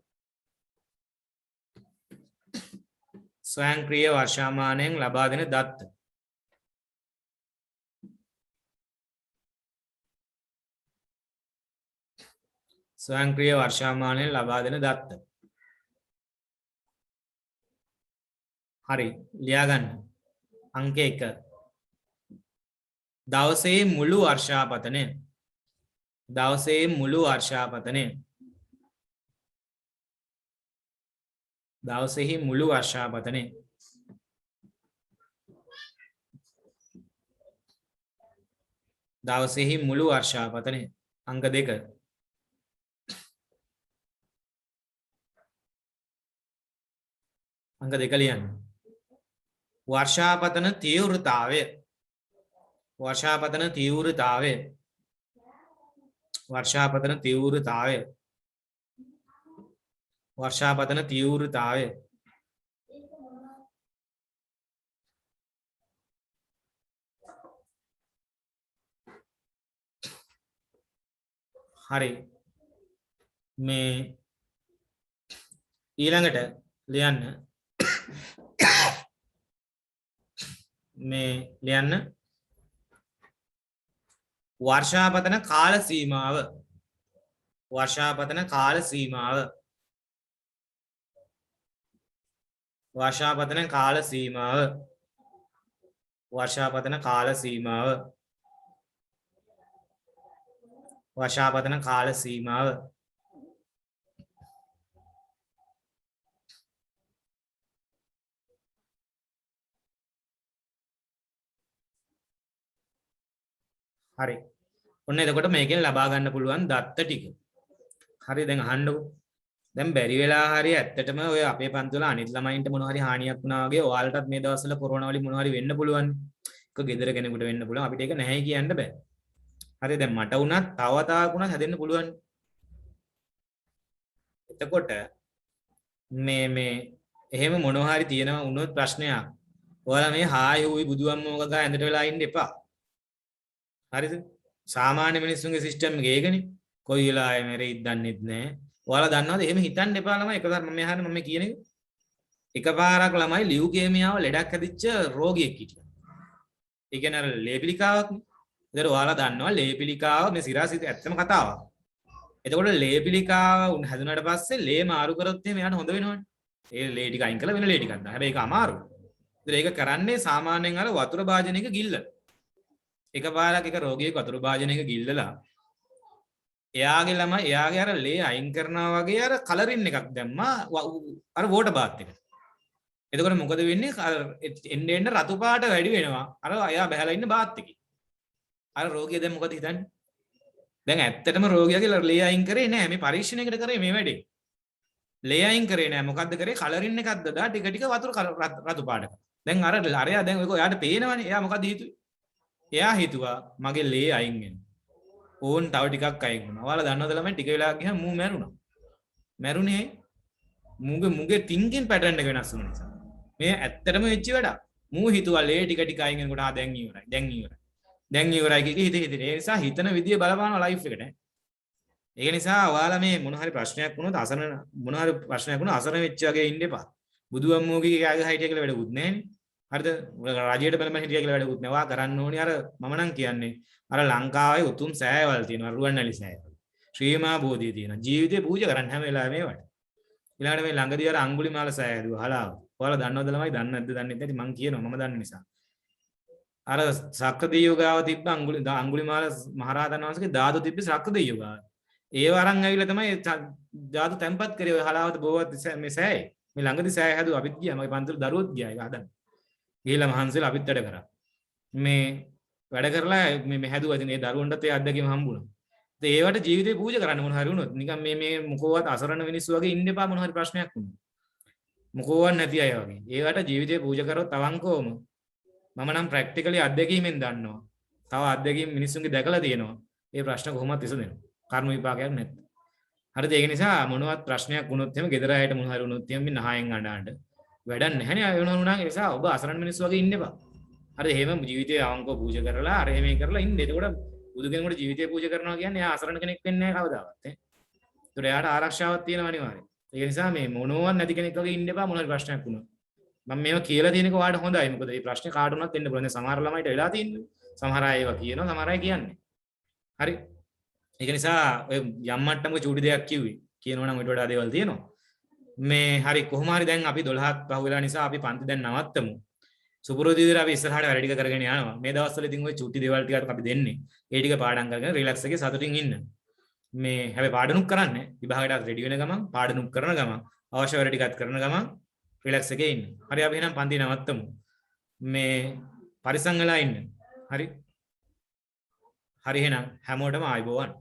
Speaker 1: ස්වයංක්‍රීය වර්ෂාමානයෙන් ලබා දෙන දත්ත. ස්වයංක්‍රීය වර්ෂාමානයෙන් ලබා දෙන දත්ත. හරි ලියා ගන්න. අංක 1. දවසේ මුළු වර්ෂාපතනය. දවසේ මුළු වර්ෂාපතනය. දවසේහි මුළු වර්ෂාපතනය. දවසේහි මුළු වර්ෂාපතනය. අංක 2. අංක 2 ලියන්න. වර්ෂාපතන තීව්‍රතාවය. වර්ෂාපතන තීව්‍රතාවය. වර්ෂාපතන තීව්‍රතාවය. වර්ෂාපතන තීව්‍රතාවය. හරි මේ ඊළඟට ලියන්න මේ ලියන්න වර්ෂාපතන කාල සීමාව වර්ෂාපතන කාල සීමාව වර්ෂාපතන කාල සීමාව වර්ෂාපතන කාල සීමාව වර්ෂාපතන කාල සීමාව හරි ඔන්න එතකොට මේකෙන් ලබා ගන්න පුළුවන් දත්ත ටික හරි දැන් අහන්නකෝ දැන් බැරි වෙලා හරි ඇත්තටම ඔය අපේ පන්ති වල අනිත් ළමයින්ට මොන හරි හානියක් වුණා වගේ ඔයාලටත් මේ දවස්වල කොරෝනා වලින් මොන හරි වෙන්න පුළුවන් එක ගෙදර කෙනෙකුට වෙන්න පුළුවන් අපිට ඒක නැහැ කියන්න බෑ හරි දැන් මට වුණත් තව තාක් වුණත් හැදෙන්න පුළුවන් එතකොට මේ එහෙම මොනවා හරි තියෙනවා වුණොත් ප්‍රශ්නයක් ඔයාලා මේ හායි හුයි බුදුම්මෝග ගා ඇඳට වෙලා ඉන්න එපා හරිද සාමාන්‍ය මිනිස්සුන්ගේ සිස්ටම් එක ඒකනේ කොයි වෙලාවෙ මැරෙයිද දන්නෙත් නැහැ ඔයාලා දන්නවද එහෙම හිතන්න එපා ළමයි එකපාර මම අහන්නේ මම කියන එක එකපාරක් ළමයි ලියුකේමියාව ලෙඩක් හැදිච්ච රෝගියෙක් හිටියා ඒ කියන්නේ අර ලේපිලිකාවක් නේ ඒතර ඔයාලා දන්නවා ලේපිලිකාව මේ සිරාසිත ඇත්තම කතාවක් එතකොට ලේපිලිකාව හැදුනට පස්සේ ලේ මාරු කරොත් එහෙම එයාට හොඳ වෙනවනේ ඒ ලේ ටික අයින් කරලා වෙන ලේ ටිකක් දාන්න හැබැයි ඒක අමාරුයි ඒතර ඒක කරන්නේ සාමාන්‍යයෙන් අර වතුර භාජනයක ගිල්ලලා එකපාරක් එක රෝගියෙක් වතුර භාජනයක ගිල්ලලා එයාගේ ළමයි එයාගේ අර ලේ අයින් කරනවා වගේ අර කලරින් එකක් දැම්මා අර වෝටර් බාත් එකට. එතකොට මොකද වෙන්නේ? එන්න එන්න රතු පාට වැඩි වෙනවා. අර එයා බහැලා ඉන්න බාත් එකේ. අර රෝගියා දැන් මොකද හිතන්නේ? දැන් ඇත්තටම රෝගියාගේ ලේ අයින් කරේ නෑ මේ පරීක්ෂණයකට කරේ මේ වැඩේ. ලේ අයින් කරේ නෑ මොකද්ද කරේ? කලරින් එකක් දදා ටික ටික වතුර රතු පාටක. දැන් අරයා දැන් ඔයක එයාට පේනවනේ. එයා මොකද හිතුවේ? එයා හිතුවා මගේ ලේ අයින් වෙනවා. ඕන් තව ටිකක් අයින් වුණා. ඔයාලා දන්නවද ළමයි ටික වෙලාවක් ගියාම මූ මැරුණා. මැරුණේ මුගේ තින්කින් පැටර්න් එක වෙනස් වුණ නිසා. මේ ඇත්තටම වෙච්ච වැඩක්. මූ හිතුවා ලේ ටික ටික අයින් වෙනකොට දැන් ඉවරයි. දැන් ඉවරයි කිය හිතේ. ඒ නිසා හිතන විදිය බලපානවා ලයිෆ් එකට. ඒක නිසා ඔයාලා මේ මොන හරි ප්‍රශ්නයක් වුණොත් අසරණ මොන හරි ප්‍රශ්නයක් වුණොත් අසරණ වෙච්ච වගේ ඉන්න එපා. බුදුහාමුදුරුවෝගේ කෑගහ හිටිය කියලා වැඩකුත් නැහැනේ. හරිද? රාජ්‍යයට බලපන් හිටිය කියලා වැඩකුත් නැහැ. ඔයා කරන්න ඕනේ අර මම නම් කියන්නේ අර ලංකාවේ උතුම් සෑයවල් තියෙනවා රුවන්වැලි සෑයවල්. ශ්‍රීමා බෝධිය තියෙනවා. ජීවිතේ පූජා කරන්න හැම වෙලාවෙම මේවට. ඊළඟට මේ ළඟදී අර අඟුලිමාල සෑය හැදුවා හලාව. ඔයාලා දන්නවද ළමයි? දන්නේ නැද්ද? දන්නේ නැති මං කියනවා මම දන්න නිසා. අර සක්‍රදීයෝ ගාව තිබ්බ අඟුලිමාල මහරහතන් වහන්සේගේ ධාතු තිබ්බ සක්‍රදීයෝ ගාව. ඒව අරන් ඇවිල්ලා තමයි ධාතු තැන්පත් කරේ ඔය හලාවත බෝවත් මේ සෑය. මේ ළඟදී සෑය හැදුවා අපිත් ගියා. මගේ පන්සල දරුවොත් ගියා ඒක හදන්න. ගිහලා මහන්සිලා අපිත් වැඩ කරා. මේ වැඩ කරලා මේ හැදුවා. ඉතින් ඒ දරුවන්ටත් ඒ අත්දැකීම හම්බුණා. ඉතින් ඒවට ජීවිතේ පූජා කරන්න මොන හරි වුණොත් නිකන් මේ මොකෝවත් අසරණ මිනිස්සු වගේ ඉන්න එපා මොන හරි ප්‍රශ්නයක් වුණොත්. මොකෝවත් නැති අය වගේ. ඒවට ජීවිතේ පූජා කරොත් අවංකවම මම නම් ප්‍රැක්ටිකලි අත්දැකීමෙන් දන්නවා. තව අත්දැකීම් මිනිස්සුන්ගේ දැකලා තියෙනවා. ඒ ප්‍රශ්න කොහොමවත් විසඳෙනවා. කර්ම විපාකයක් නැත්නම්. හරිද? ඒක නිසා මොනවත් ප්‍රශ්නයක් වුණොත් එහෙම ගෙදර අයට මොන හරි වුණොත් එහෙම නහයෙන් අඬන්න වැඩක් නැහැ නේ. ඒ වුණා ඒ නිසා ඔබ අසරණ මිනිස්සු වගේ ඉන්න එපා. හරි එහෙම ජීවිතේ අවංකව පූජා කරලා අර එහෙම කරලා ඉන්න. එතකොට බුදු කෙනෙකුට ජීවිතේ පූජා කරනවා කියන්නේ එයා අසරණ කෙනෙක් වෙන්නේ නැහැ කවදාවත් ඈ. ඒතර එයාට ආරක්ෂාවක් තියෙනවා අනිවාර්යයෙන්. ඒ නිසා මේ මොනවත් නැති කෙනෙක් වගේ ඉන්න එපා මොන හරි ප්‍රශ්නයක් වුණොත්. මම මේවා කියලා තියෙනක ඔයාලට හොඳයි. මොකද මේ ප්‍රශ්නේ කාට වුණත් එන්න පුළුවන්. දැන් සමහර ළමයිට වෙලා තියෙන්නේ. සමහර අය ඒවා කියනවා සමහර අය කියන්නේ. හරි. ඒක නිසා ඔය යම් මට්ටමක චූටි දෙයක් කිව්වේ. කියනවා නම් ඊට වඩා දේවල් තියෙනවා. මේ හරි කොහොම හරි දැන් අපි 12ක් පහු වෙලා නිසා අපි පන්ති දැන් නවත්තමු. සුපුරුදු විදිහට අපි ඉස්සරහට වැඩ ටික කරගෙන යනවා. මේ දවස්වල ඉතින් ওই චූටි දේවල් ටිකක් අපි දෙන්නේ. ඒ ටික පාඩම් කරගෙන රිලැක්ස් එකේ සතුටින් ඉන්න. මේ හැබැයි පාඩනුක් කරන්නේ විභාගයට රෙඩි වෙන ගමන් පාඩනුක් කරන ගමන් අවශ්‍ය වැඩ ටිකත් කරන ගමන් රිලැක්ස් එකේ ඉන්න. හරි අපි එහෙනම් පන්ති නවත්තමු. මේ පරිසං වෙලා ඉන්න. හරි. හරි එහෙනම් හැමෝටම ආයුබෝවන්.